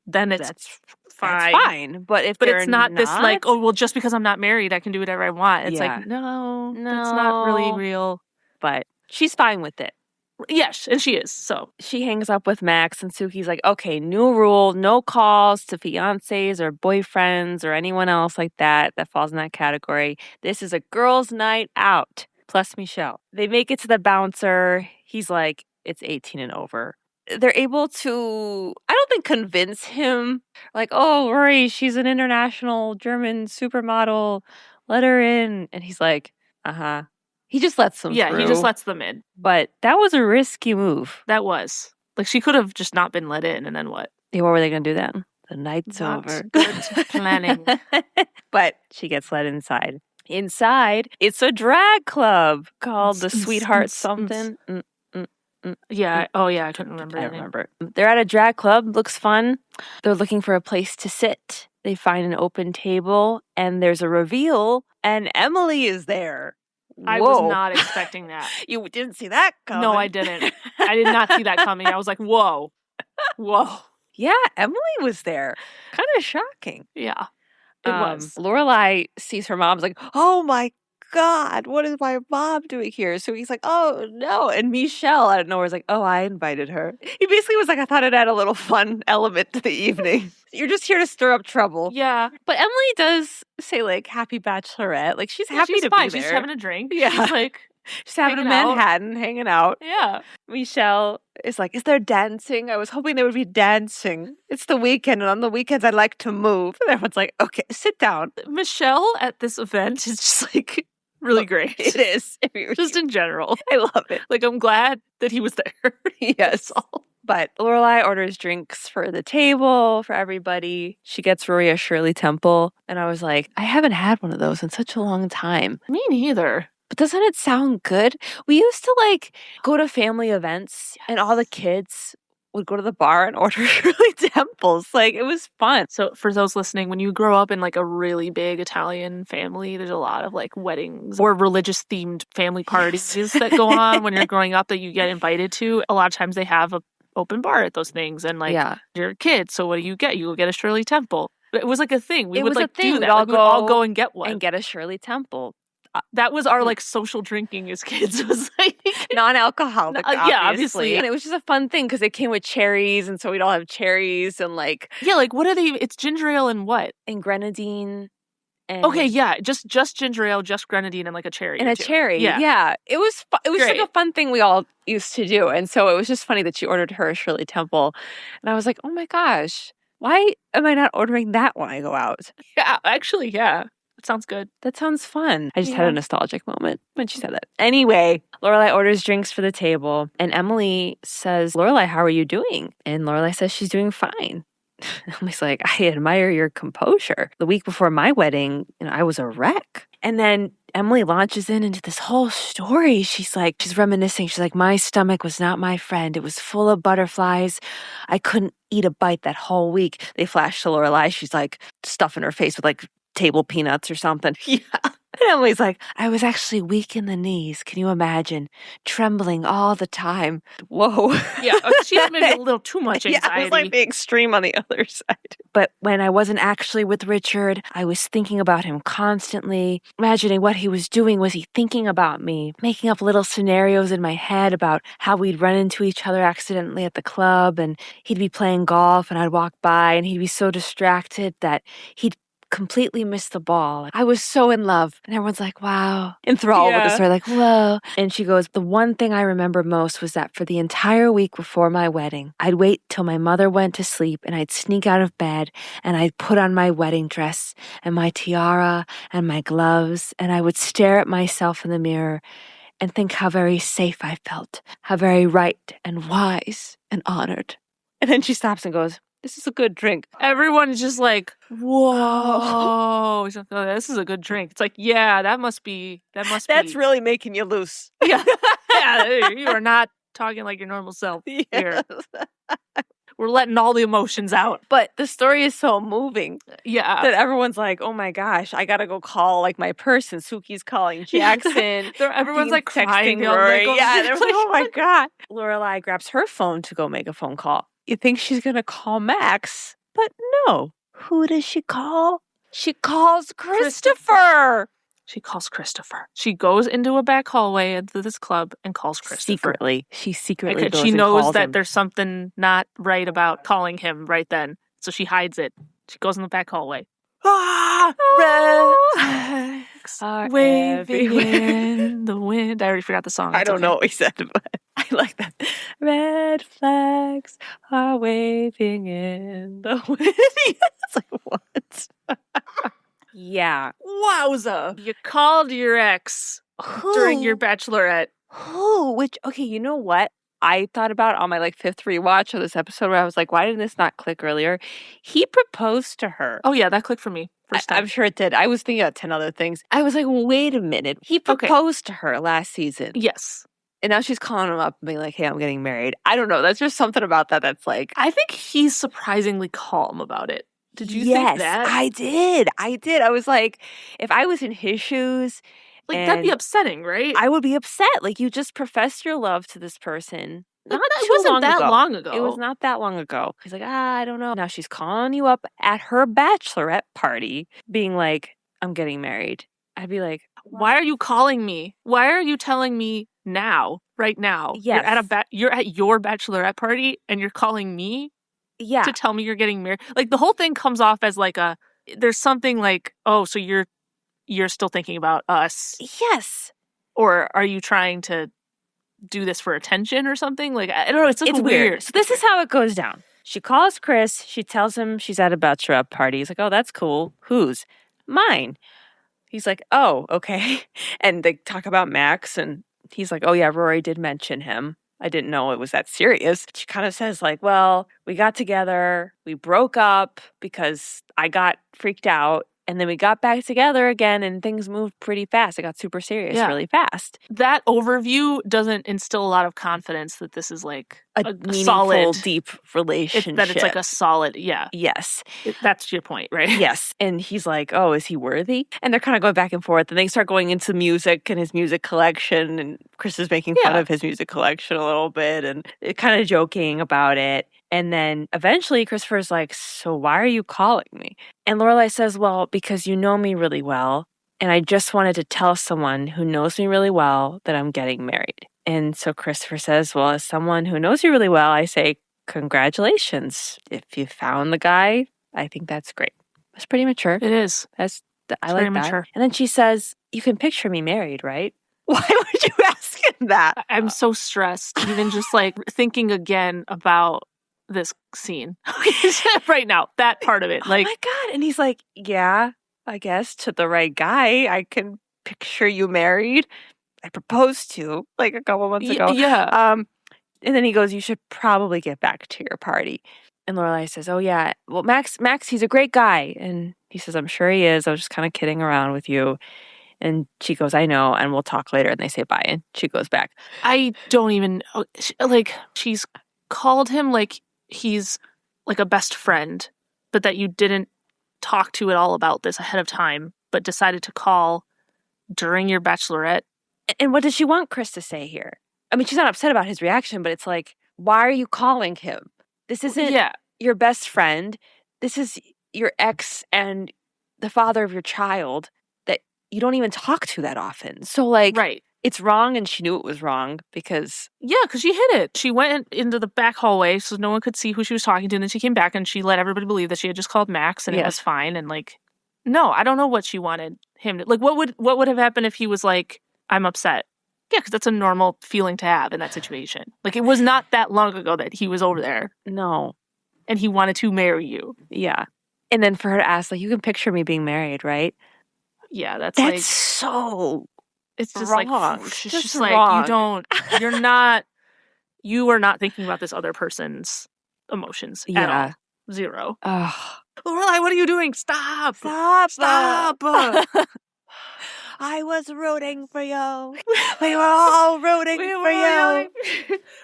then that's fine. That's fine. But it's not this like, oh well, just because I'm not married, I can do whatever I want. It's like, no, that's not really real. But she's fine with it. Yes, and she is. So she hangs up with Max, and Suki's like, okay, new rule, no calls to fiancés or boyfriends or anyone else like that falls in that category. This is a girls' night out, plus Michelle. They make it to the bouncer. He's like, it's 18 and over. They're able to, I don't think, convince him. Like, oh, Rory, she's an international German supermodel. Let her in. And he's like, uh-huh. He just lets them through. he just lets them in. But that was a risky move. That was. Like, she could have just not been let in, and then what? Yeah, what were they going to do then? The night's Not over. Good planning. But she gets let inside. Inside, it's a drag club called the Sweetheart something. Yeah. Oh, yeah. I couldn't remember. I don't remember. They're at a drag club. Looks fun. They're looking for a place to sit. They find an open table, and there's a reveal, and Emily is there. I was not expecting that. You didn't see that coming. No, I didn't. I did not see that coming. I was like, whoa. Yeah, Emily was there. Kind of shocking. Yeah, it was. Lorelai sees her mom's like, oh my God, what is my mom doing here? So he's like, oh no. And Michelle out of nowhere is like, oh, I invited her. He basically was like, I thought it had a little fun element to the evening. You're just here to stir up trouble. Yeah. But Emily does say like, happy bachelorette. Like she's happy to fine. be there. She's having a drink. Yeah. She's like, she's having a Manhattan, hanging out. Yeah. Michelle is like, is there dancing? I was hoping there would be dancing. It's the weekend, and on the weekends I like to move. And everyone's like, okay, sit down. Michelle at this event is just like really great. It is. Just in general. I love it. Like, I'm glad that he was there. Yes. But Lorelai orders drinks for the table for everybody. She gets Rory a Shirley Temple. And I was like, I haven't had one of those in such a long time. Me neither. But Doesn't it sound good? We used to like go to family events and all the kids would go to the bar and order Shirley Temples. Like, it was fun. So for those listening, when you grow up in like a really big Italian family, there's a lot of like weddings or religious themed family parties that go on when you're growing up that you get invited to. A lot of times they have a open bar at those things, and like you're a kid, so what do you get? You go get a Shirley Temple. But it was like a thing. We would like do that. We'd all go and get one. And get a Shirley Temple. That was our like social drinking as kids. Was like non-alcoholic, obviously. And it was just a fun thing because it came with cherries, and so we'd all have cherries and like like what are they? It's ginger ale and what? And grenadine. And just ginger ale, just grenadine, and like a cherry. And a cherry. Yeah. It was it was just like a fun thing we all used to do, and so it was just funny that she ordered her a Shirley Temple, and I was like, oh my gosh, why am I not ordering that when I go out? Yeah, actually, yeah. That sounds good. That sounds fun. I just had a nostalgic moment when she said that. Anyway, Lorelai orders drinks for the table, and Emily says, Lorelai, how are you doing? And Lorelai says she's doing fine. Emily's like, I admire your composure. The week before my wedding, I was a wreck. And then Emily launches into this whole story. She's reminiscing. She's like, my stomach was not my friend. It was full of butterflies. I couldn't eat a bite that whole week. They flash to Lorelai. She's like stuffing her face with like table peanuts or something. Yeah. And Emily's like, I was actually weak in the knees. Can you imagine? Trembling all the time. Whoa. Yeah, she had maybe a little too much anxiety. Yeah, it was like the extreme on the other side. But when I wasn't actually with Richard, I was thinking about him constantly, imagining what he was doing. Was he thinking about me? Making up little scenarios in my head about how we'd run into each other accidentally at the club, and he'd be playing golf and I'd walk by and he'd be so distracted that he'd completely missed the ball. I was so in love. And everyone's like, wow. Enthralled with the story, like, whoa. And she goes, the one thing I remember most was that for the entire week before my wedding, I'd wait till my mother went to sleep and I'd sneak out of bed and I'd put on my wedding dress and my tiara and my gloves, and I would stare at myself in the mirror and think how very safe I felt, how very right and wise and honored. And then she stops and goes, this is a good drink. Everyone's just like, whoa. He's like, oh, this is a good drink. It's like, yeah, that must be. That's really making you loose. Yeah. Yeah, you are not talking like your normal self here. We're letting all the emotions out. But the story is so moving. Yeah. That everyone's like, oh my gosh, I got to go call like my person. Suki's calling Jackson. Everyone's like crying. Rory. Yeah, they're like, oh my God. Lorelai grabs her phone to go make a phone call. You think she's going to call Max, but no. Who does she call? She calls Christopher. She calls Christopher. She goes into a back hallway into this club and calls Christopher. She secretly goes she knows that him. There's something not right about calling him right then. So she hides it. She goes in the back hallway. Red flags waving in the wind. I already forgot the song. I don't know what we said, but I like that. Red flags are waving in the wind. It's like, what? Yeah. Wowza. You called your ex during your bachelorette. Who? Okay, you know what? I thought about on my like 5th rewatch of this episode where I was like, why didn't this not click earlier? He proposed to her. Oh yeah, that clicked for me. I'm sure it did. I was thinking about 10 other things. I was like, wait a minute. He proposed to her last season. Yes. And now she's calling him up and being like, hey, I'm getting married. I don't know. That's just something about that that's like... I think he's surprisingly calm about it. Did you think that? I did. I was like, if I was in his shoes... Like, that'd be upsetting, right? I would be upset. Like, you just professed your love to this person. It wasn't that long ago. It was not that long ago. He's like, I don't know. Now she's calling you up at her bachelorette party, being like, I'm getting married. I'd be like, why are you calling me? Why are you telling me now, right now? Yes. You're at your bachelorette party and you're calling me to tell me you're getting married. Like, the whole thing comes off as like there's something like, oh, so you're still thinking about us. Yes. Or are you trying to do this for attention or something? Like, I don't know. It's weird. So this is how it goes down. She calls Chris. She tells him she's at a bachelorette party. He's like, oh, that's cool. Whose? Mine. He's like, oh, okay. And they talk about Max. And he's like, oh, yeah, Rory did mention him. I didn't know it was that serious. She kind of says like, well, we got together. We broke up because I got freaked out. And then we got back together again and things moved pretty fast. It got super serious really fast. That overview doesn't instill a lot of confidence that this is like A a meaningful, solid, deep relationship. that it's like a solid, Yes. That's your point, right? Yes. And he's like, oh, is he worthy? And they're kind of going back and forth. And they start going into music and his music collection. And Chris is making fun of his music collection a little bit and kind of joking about it. And then eventually Christopher's like, so why are you calling me? And Lorelai says, well, because you know me really well. And I just wanted to tell someone who knows me really well that I'm getting married. And so Christopher says, well, as someone who knows you really well, I say, congratulations. If you found the guy, I think that's great. It's pretty mature. It is. I like that. Mature. And then she says, you can picture me married, right? Why would you ask him that? I'm so stressed, even just like thinking again about this scene right now, that part of it. Oh like, my God. And he's like, yeah, I guess to the right guy, I can picture you married. I proposed to like a couple months ago. Yeah. And then he goes, you should probably get back to your party. And Lorelai says, oh yeah, well, Max, he's a great guy. And he says, I'm sure he is. I was just kind of kidding around with you. And she goes, I know, and we'll talk later. And they say bye, and she goes back. I don't even, like, she's called him like he's like a best friend, but that you didn't talk to at all about this ahead of time, but decided to call during your bachelorette. And what does she want Chris to say here? I mean, she's not upset about his reaction, but it's like, why are you calling him? This isn't your best friend. This is your ex and the father of your child that you don't even talk to that often. So, like, it's wrong, and she knew it was wrong because... Yeah, because she hid it. She went into the back hallway so no one could see who she was talking to, and then she came back and she let everybody believe that she had just called Max and it was fine. And, like, no, I don't know what she wanted him to... Like, what would have happened if he was like, I'm upset? Yeah, because that's a normal feeling to have in that situation. Like, it was not that long ago that he was over there. No. And he wanted to marry you. Yeah. And then for her to ask, like, you can picture me being married, right? Yeah, that's like... That's so... It's just wrong. like, it's just like, wrong. you are not thinking about this other person's emotions at all. Zero. Ugh. Lorelai, what are you doing? Stop. I was rooting for you. We were all rooting for you.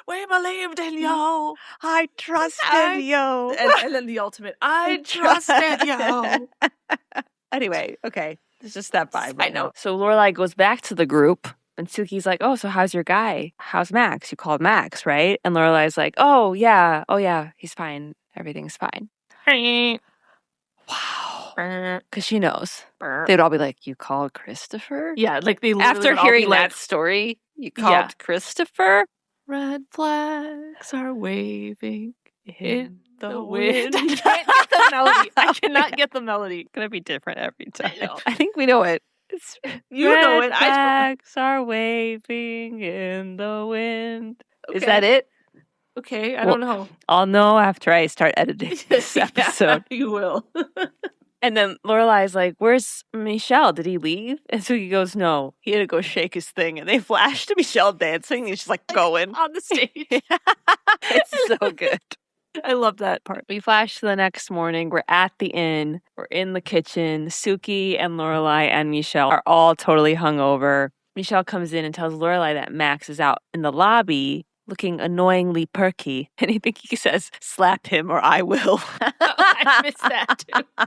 We believed in you. I trusted you. And then the ultimate, I trusted you. Anyway, okay. It's just that vibe. I know. So Lorelai goes back to the group and Suki's like, oh, so how's your guy? How's Max? You called Max, right? And Lorelai's like, oh yeah, he's fine. Everything's fine. Wow. Because she knows. They'd all be like, you called Christopher? Yeah, like they after hearing that story, you called Christopher? Red flags are waving in the wind. I can't get the melody. I cannot get the melody. It's going to be different every time. I think we know it. You know it. Red flags are waving in the wind. Okay. Is that it? Okay, I don't know. I'll know after I start editing this episode. You will. And then Lorelai's like, where's Michelle? Did he leave? And Suki goes, no. He had to go shake his thing. And they flash to Michelle dancing. And she's like going. On the stage. It's so good. I love that part. We flash to the next morning. We're at the inn. We're in the kitchen. Suki and Lorelai and Michelle are all totally hungover. Michelle comes in and tells Lorelai that Max is out in the lobby looking annoyingly perky. And I think he says, slap him or I will. I missed that too.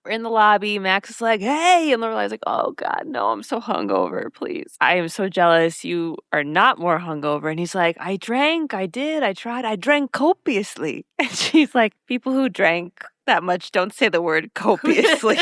We're in the lobby. Max is like, hey. And Lorelai's like, oh, God, no, I'm so hungover, please. I am so jealous. You are not more hungover. And he's like, I drank. I did. I tried. I drank copiously. And she's like, people who drank that much don't say the word copiously.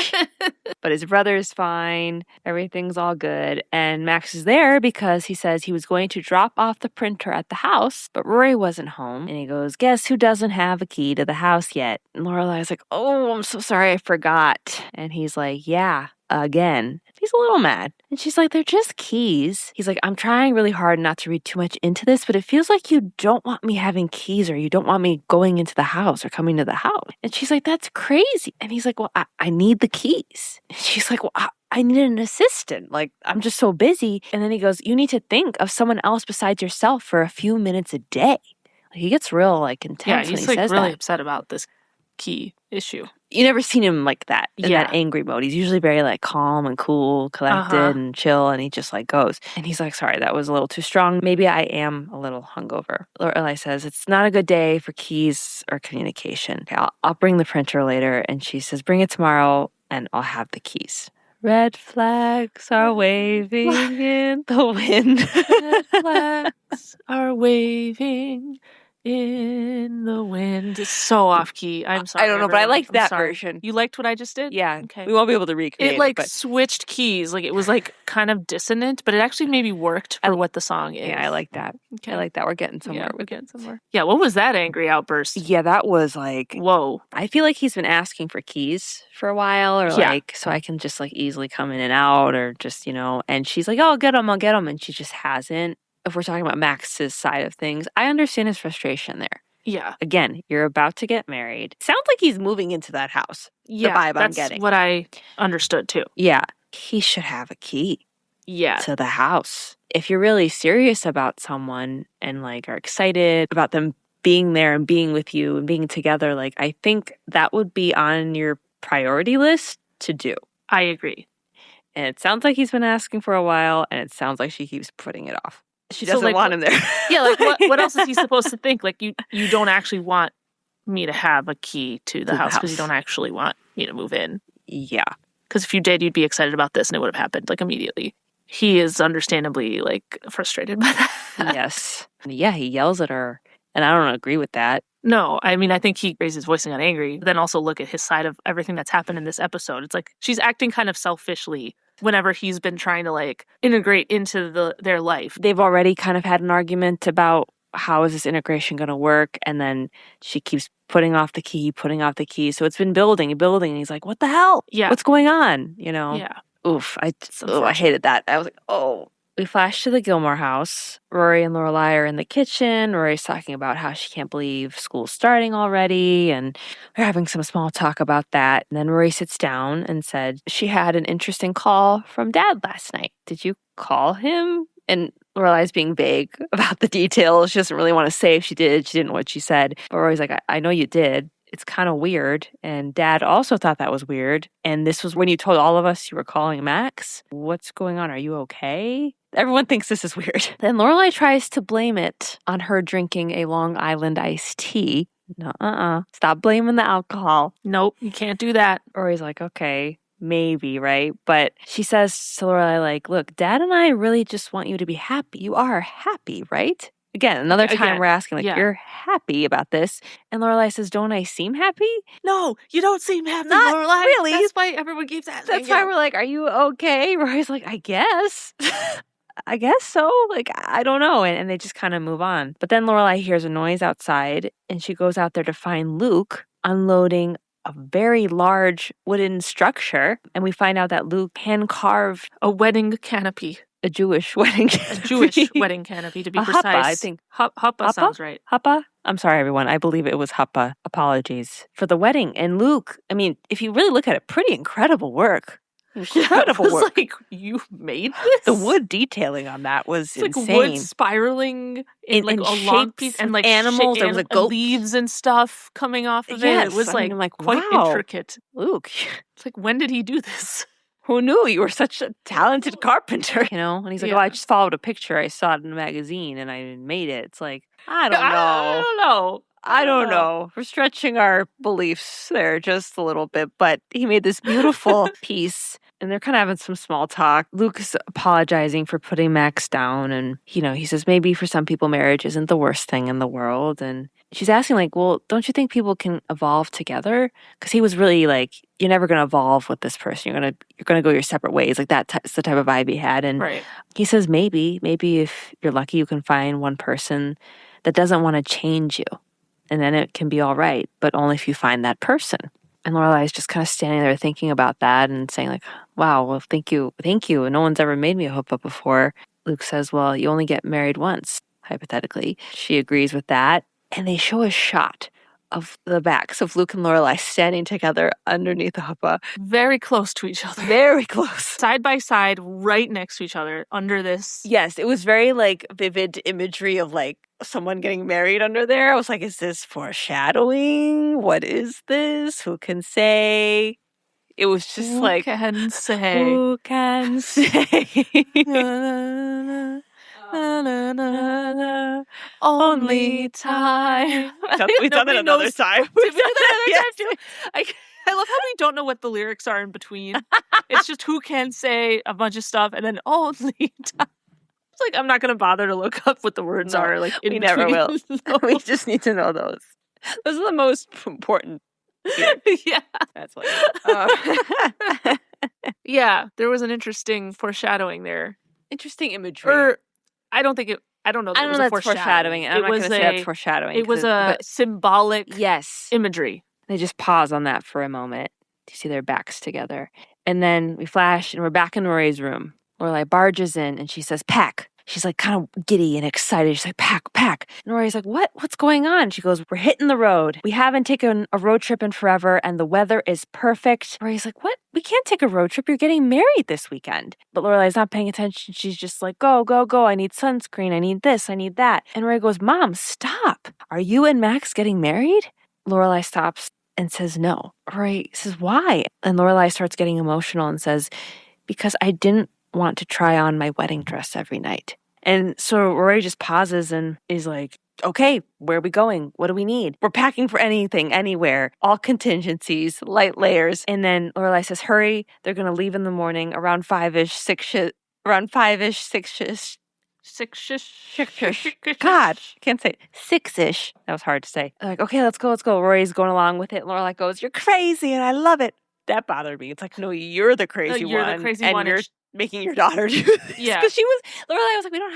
But his brother is fine. Everything's all good. And Max is there because he says he was going to drop off the printer at the house, but Rory wasn't home. And he goes, guess who doesn't have a key to the house yet? And Lorelai's like, oh, I'm so sorry, I forgot. And he's like, yeah, again. He's a little mad. And she's like, they're just keys. He's like, I'm trying really hard not to read too much into this, but it feels like you don't want me having keys or you don't want me going into the house or coming to the house. And she's like, that's crazy. And he's like, well, I need the keys. And she's like, well, I need an assistant. Like, I'm just so busy. And then he goes, you need to think of someone else besides yourself for a few minutes a day. Like, he gets real, like, intense when he like says really that. upset about this key issue. You never seen him like that, in Yeah. that angry mode. He's usually very like calm and cool, collected and chill, and he just like goes. And he's like, sorry, that was a little too strong. Maybe I am a little hungover. Lorelai says, it's not a good day for keys or communication. Okay, I'll bring the printer later. And she says, bring it tomorrow and I'll have the keys. Red flags are waving in the wind. Red flags are waving in the wind. It's so off key. I'm sorry. I don't know, but I everyone. liked I'm that sorry. version. You liked what I just did? Yeah. Okay. We won't be able to recreate It like but switched keys. Like it was like kind of dissonant, but it actually maybe worked for what the song is. yeah, I like that. Okay. I like that. We're getting somewhere. Yeah, we're getting somewhere. Yeah, what was that angry outburst? Yeah, that was like, Whoa. I feel like he's been asking for keys for a while, or like, so I can just like easily come in and out, or just, you know, and she's like, oh, I'll get him. And she just hasn't. If we're talking about Max's side of things, I understand his frustration there. Yeah. Again, you're about to get married. Sounds like he's moving into that house. Yeah, the vibe I'm that's getting. what I understood too. Yeah. He should have a key Yeah. to the house. If you're really serious about someone and like are excited about them being there and being with you and being together, like I think that would be on your priority list to do. I agree. And it sounds like he's been asking for a while, and it sounds like she keeps putting it off. She doesn't like, want him there. Yeah, like what else is he supposed to think? Like you don't actually want me to have a key to the house because you don't actually want me to move in. Yeah. Because if you did, you'd be excited about this and it would have happened like immediately. He is understandably like frustrated by that. Yes. Yeah, he yells at her, and I don't agree with that. No, I mean, I think he raises his voice and got angry. But then also look at his side of everything that's happened in this episode. It's like she's acting kind of selfishly whenever he's been trying to like integrate into their life. They've already kind of had an argument about how is this integration going to work, and then she keeps putting off the key. So it's been building, and he's like, what the hell? Yeah. What's going on? You know? Yeah. Oof. I hated that. I was like, oh. We flash to the Gilmore house. Rory and Lorelai are in the kitchen. Rory's talking about how she can't believe school's starting already, and they're having some small talk about that. And then Rory sits down and said she had an interesting call from Dad last night. Did you call him? And Lorelai's being vague about the details. She doesn't really want to say if she did. She didn't know what she said. But Rory's like, I know you did. It's kind of weird. And Dad also thought that was weird. And this was when you told all of us you were calling Max. What's going on? Are you okay? Everyone thinks this is weird. Then Lorelai tries to blame it on her drinking a Long Island iced tea. No, stop blaming the alcohol. Nope, you can't do that. Rory's like, okay, maybe, right? But she says to Lorelai, like, look, Dad and I really just want you to be happy. You are happy, right? Again, another time we're asking, like, you're happy about this. And Lorelai says, don't I seem happy? No, you don't seem happy, Not Lorelai. really. That's why everyone keeps asking. That's why we're like, are you okay? Rory's like, I guess. I guess so. Like, I don't know. And they just kind of move on. But then Lorelai hears a noise outside, and she goes out there to find Luke unloading a very large wooden structure. And we find out that Luke hand-carved a wedding canopy. A Jewish wedding canopy. A Jewish wedding canopy, to be precise. Huppa, I think. Huppa sounds right. Huppa? I'm sorry, everyone. I believe it was Huppa. Apologies for the wedding. And Luke, I mean, if you really look at it, pretty incredible work. Incredible work. Like, you made this? The wood detailing on that was it's insane. Like wood spiralling in like a long piece, and like animals. There was a goat, leaves and stuff coming off of it. It was like, quite intricate. Luke, it's like, when did he do this? Who knew you were such a talented carpenter? You know, and he's like, "Oh, I just followed a picture. I saw it in a magazine, and I made it." It's like, I don't know. We're stretching our beliefs there just a little bit, but he made this beautiful piece, and they're kind of having some small talk. Luke's apologizing for putting Max down, and, you know, he says maybe for some people marriage isn't the worst thing in the world, and she's asking, like, well, don't you think people can evolve together? Because he was really like, you're never going to evolve with this person. You're gonna go your separate ways. Like, that's the type of vibe he had, and he says maybe if you're lucky, you can find one person that doesn't want to change you. And then it can be all right, but only if you find that person. And Lorelai is just kind of standing there thinking about that and saying, like, wow, well, thank you. And no one's ever made me a hookup before. Luke says, well, you only get married once, hypothetically. She agrees with that. And they show a shot of the backs of Luke and Lorelai standing together underneath the huppah. Very close to each other. Very close. Side by side, right next to each other, under this. Yes, it was very, like, vivid imagery of, like, someone getting married under there. I was like, is this foreshadowing? What is this? Who can say? It was just Who like, can say? who can say? Only time. We've done it Nobody another knows. time. Did we do that another Yes. time too? I love how we don't know what the lyrics are in between. It's just who can say a bunch of stuff and then only time. It's like I'm not gonna bother to look up what the words No, are. Like in we never will. between. We just need to know those. Those are the most important. Yeah. That's what. Yeah, there was an interesting foreshadowing there. Interesting imagery. Or I don't know that I don't it know was that's a foreshadowing. I'm not going to say that's foreshadowing. It was a symbolic yes. imagery. They just pause on that for a moment to see their backs together. And then we flash and we're back in Rory's room. Lorelai barges in and she says, pack. She's like kind of giddy and excited. She's like, pack, pack. And Rory's like, what? What's going on? She goes, we're hitting the road. We haven't taken a road trip in forever and the weather is perfect. Rory's like, what? We can't take a road trip. You're getting married this weekend. But Lorelai's not paying attention. She's just like, go, go, go. I need sunscreen. I need this. I need that. And Rory goes, Mom, stop. Are you and Max getting married? Lorelai stops and says no. Rory says, why? And Lorelai starts getting emotional and says, because I didn't want to try on my wedding dress every night. And so Rory just pauses and is like, okay, where are we going? What do we need? We're packing for anything, anywhere, all contingencies, light layers. And then Lorelai says, hurry. They're going to leave in the morning around 5-ish, 6-ish, around 5-ish, 6-ish. 6-ish. God, can't say it. 6-ish. That was hard to say. They're like, okay, let's go, let's go. Rory's going along with it. Lorelai goes, you're crazy and I love it. That bothered me. It's like, no, you're the crazy one. You're the crazy and one. You're making your daughter do this. Yeah. Because Lorelai was like, we don't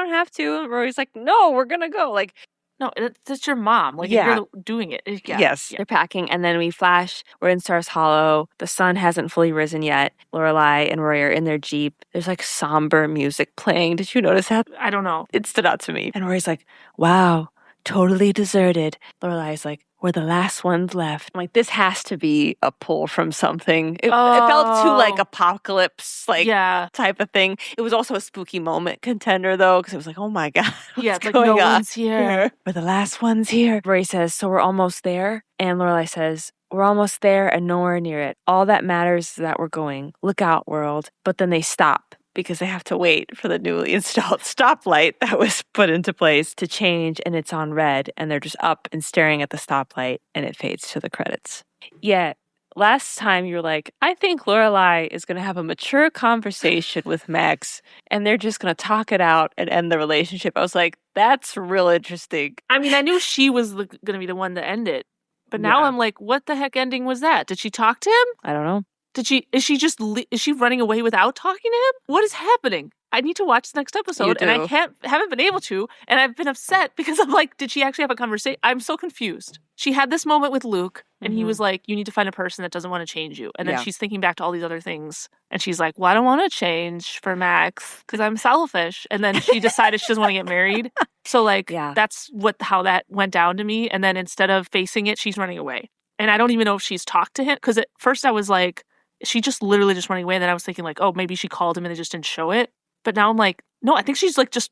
have to. And Rory's like, no, we're going to go. Like, no, that's your mom. Like, Yeah. you're doing it. Yeah. yes, Yeah. they're packing. And then we flash. We're in Stars Hollow. The sun hasn't fully risen yet. Lorelai and Rory are in their Jeep. There's like somber music playing. Did you notice that? I don't know. It stood out to me. And Rory's like, wow, totally deserted. Lorelai's like, we're the last ones left. I'm like, this has to be a pull from something. It felt too like apocalypse, like Yeah. type of thing. It was also a spooky moment contender though, because it was like, oh my God. Yeah, what's it's like going no on one's here. We're the last ones here. Rory says, so we're almost there. And Lorelai says, we're almost there and nowhere near it. All that matters is that we're going. Look out, world. But then they stop because they have to wait for the newly installed stoplight that was put into place to change, and it's on red, and they're just up and staring at the stoplight, and it fades to the credits. Yeah, last time you were like, I think Lorelai is going to have a mature conversation with Max, and they're just going to talk it out and end the relationship. I was like, that's real interesting. I mean, I knew she was going to be the one to end it. But now Yeah. I'm like, what the heck ending was that? Did she talk to him? I don't know. Is she running away without talking to him? What is happening? I need to watch the next episode and I do. haven't been able to, and I've been upset because I'm like, did she actually have a conversation? I'm so confused. She had this moment with Luke and he was like, you need to find a person that doesn't want to change you. And then Yeah. she's thinking back to all these other things and she's like, well, I don't want to change for Max because I'm selfish. And then she decided she doesn't want to get married. So like, Yeah. that's how that went down to me. And then instead of facing it, she's running away. And I don't even know if she's talked to him because at first I was like, she just literally just running away. And then I was thinking like, oh, maybe she called him and they just didn't show it. But now I'm like, no, I think she's like just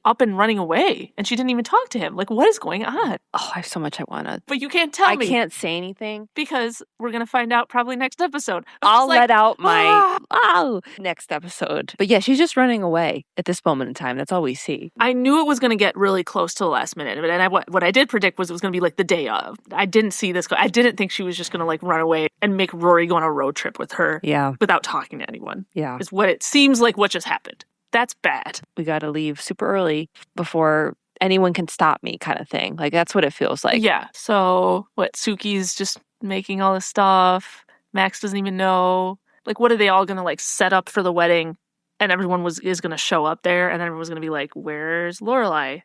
up and running away and she didn't even talk to him. Like, what is going on? Oh, I have so much I want to. But you can't tell me. I can't say anything. Because we're going to find out probably next episode. I'll like, let out my "Ah!" next episode. But yeah, she's just running away at this moment in time. That's all we see. I knew it was going to get really close to the last minute. And what I did predict was it was going to be like the day of. I didn't see this. I didn't think she was just going to like run away and make Rory go on a road trip with her Yeah. without talking to anyone. Yeah. Is what it seems like what just happened. That's bad. We got to leave super early before anyone can stop me kind of thing. Like, that's what it feels like. Yeah. So what? Suki's just making all this stuff. Max doesn't even know. Like, what are they all going to like set up for the wedding? And everyone is going to show up there. And then everyone's going to be like, where's Lorelai?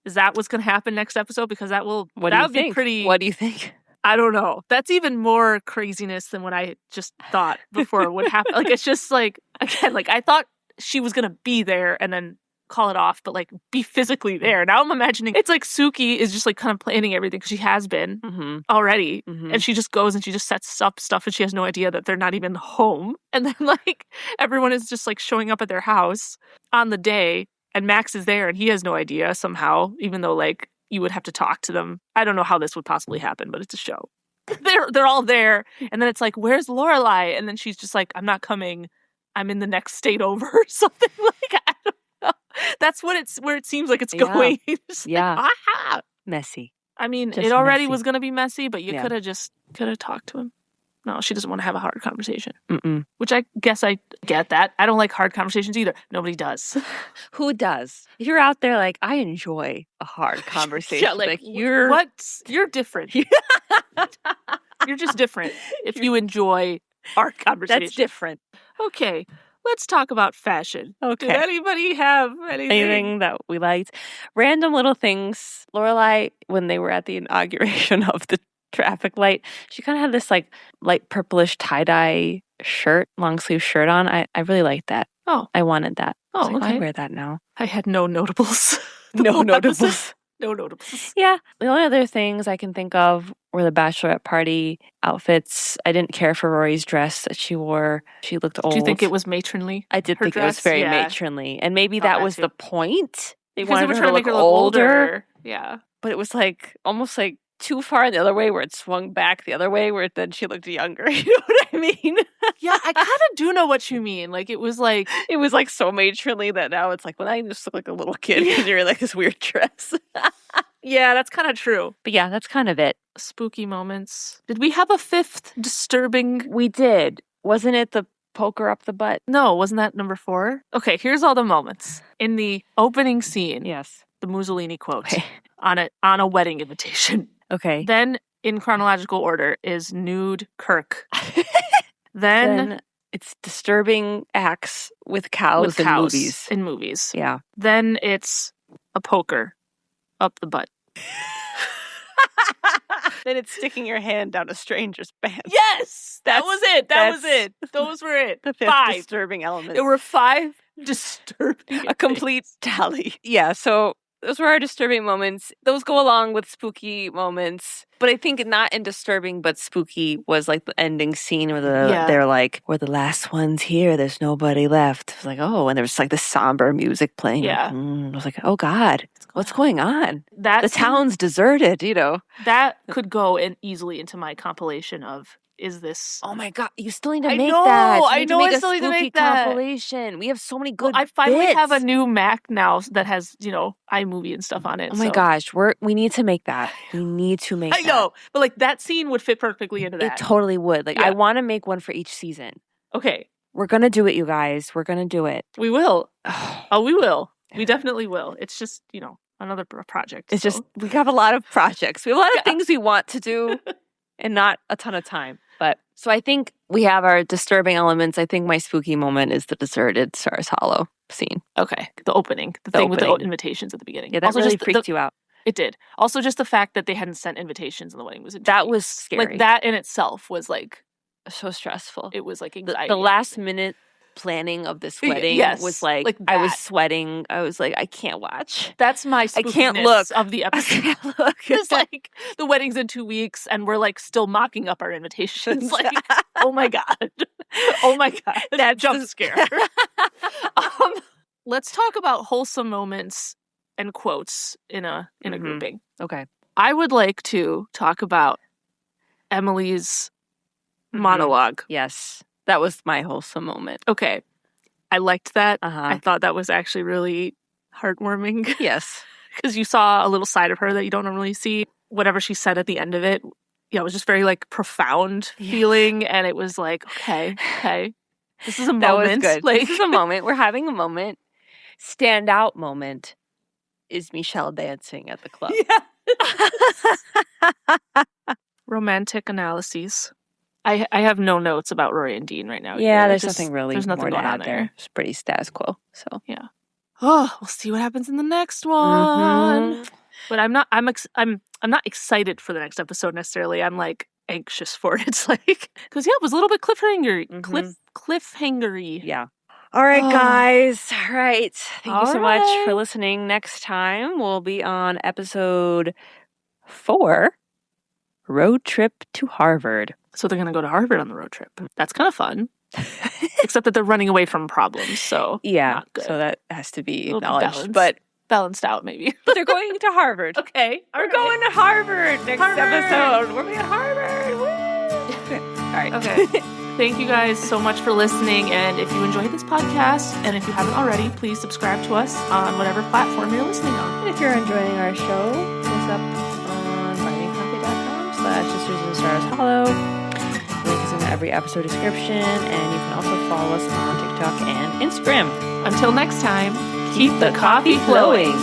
Is that what's going to happen next episode? Because that would be pretty. What do you think? I don't know. That's even more craziness than what I just thought before would happen. Like, it's just like, again, like I thought she was going to be there and then call it off, but like be physically there. Now I'm imagining it's like Suki is just like kind of planning everything because she has been already. And she just goes and she just sets up stuff and she has no idea that they're not even home. And then like everyone is just like showing up at their house on the day And Max is there and he has no idea somehow, even though like you would have to talk to them. I don't know how this would possibly happen, but it's a show. They're all there. And then it's like, where's Lorelai? And then she's just like, I'm not coming. I'm in the next state over or something. Like, I don't know. That's where it seems like it's going. It's like, aha! Messy. I mean, Just it already messy. was going to be messy, but you could have talked to him. No, she doesn't want to have a hard conversation. Mm-mm. Which I guess I get that. I don't like hard conversations either. Nobody does. Who does? If you're out there like, I enjoy a hard conversation. Yeah, like you're... You're different. You're just different if you enjoy hard conversations. That's different. Okay, let's talk about fashion. Okay. Did anybody have anything that we liked? Random little things. Lorelai, when they were at the inauguration of the traffic light, she kind of had this like light purplish tie-dye shirt, long sleeve shirt on. I really liked that. Oh. I wanted that. Oh, like, okay. I wear that now. I had no notables. No notables. No notables. Yeah. The only other things I can think of were the bachelorette party outfits. I didn't care for Rory's dress that she wore. She looked old. Do you think it was matronly? I did her think dress? it was very Yeah. matronly. And maybe Thought that that was too. the point. They Because wanted they were her trying to to make look her look older. Yeah. But it was like almost like too far the other way where it swung back the other way where then she looked younger. You know what I mean? Yeah, I kind of do know what you mean. Like, it was like... It was like so matronly that now it's like, well, I just look like a little kid because you're in like this weird dress. Yeah, that's kind of true. But yeah, that's kind of it. Spooky moments. Did we have a fifth disturbing... We did. Wasn't it the poker up the butt? No, wasn't that number 4? Okay, here's all the moments. In the opening scene, Yes. the Mussolini quote Okay. on a wedding invitation. Okay. Then, in chronological order, is nude Kirk. Then it's disturbing acts with cows, with in cows movies. in movies. Yeah. Then it's a poker up the butt. Then it's sticking your hand down a stranger's pants. Yes! That was it. That was that's it. Those were it. The fifth 5. disturbing element. There were 5 disturbing. A complete tally. Yeah, so those were our disturbing moments. Those go along with spooky moments. But I think not in disturbing, but spooky was like the ending scene where they're like, we're the last ones here. There's nobody left. It was like, oh, and there was like the somber music playing. Yeah. I was like, oh God, what's going on? That The scene- town's deserted, you know. That could go in easily into my compilation of is this. Oh my God, you still need to I make know, that. You I need to know make I a still need to spooky make that. compilation. We have so many good I finally have a bits. new Mac now that has, iMovie and stuff on it. Oh my so- gosh, we need to make that. We need to make I that. know, but like that scene would fit perfectly into that. It totally would. Like, Yeah. I want to make one for each season. Okay, We're going to do it, you guys. We're going to do it. we will. Oh, we will. We definitely will. It's just, another project. It's so. just, we have a lot of projects. We have a lot of Yeah. things we want to do and not a ton of time. But so I think we have our disturbing elements. I think my spooky moment is the deserted Stars Hollow scene. Okay, the opening. The The thing with the opening. invitations at the beginning. Yeah, that Also, really just freaked you out. It did. Also, just the fact that they hadn't sent invitations and the wedding was in 2 That weeks. was scary. Like, that in itself was like, So stressful. it was like The anxiety. last minute planning of this wedding Yes, was like I was sweating. I was like, I can't watch. That's my I can't look. of the I episode. can't look. It's like the wedding's in 2 weeks and we're like still mocking up our invitations. Like, oh my God. Oh my God. That jump just- scare. Let's talk about wholesome moments and quotes in a Mhm. grouping. Okay. I would like to talk about Emily's Mhm. monologue. Yes. That was my wholesome moment. Okay. I liked that. Uh-huh. I thought that was actually really heartwarming Yes. because you saw a little side of her that you don't normally see. Whatever she said at the end of it, it was just very like profound Yes. feeling, and it was like, okay, this is a That was moment. good. Like, This is a moment. We're having a moment. Standout moment is Michelle dancing at the club. romantic analyses. I have no notes about Rory and Dean right now. Yeah, either. there's Just- nothing really There's nothing more to going on add there. It's pretty status quo. So Oh, we'll see what happens in the next one. Mhm. But I'm not not excited for the next episode necessarily. I'm like anxious for it. It's like because it was a little bit cliffhangery. Yeah. All right, Oh. guys. All right. Thank you so much for right. listening. Next time we'll be on episode 4, Road Trip to Harvard. So they're gonna go to Harvard on the road trip. That's kind of fun. Except that they're running away from problems, so Yeah, not good. so that has to be It'll be acknowledged. balanced out, maybe. But they're going to Harvard. Okay. We're going to Harvard next Harvard. episode. We're going to Harvard. Woo! All right. Okay. Thank you guys so much for listening. And if you enjoyed this podcast, and if you haven't already, please subscribe to us on whatever platform you're listening on. And if you're enjoying our show, look us up on buymeacoffee.com/sisters-in-stars-hollow. Link is in every episode description, and you can also follow us on TikTok and Instagram. Until next time, keep the coffee flowing.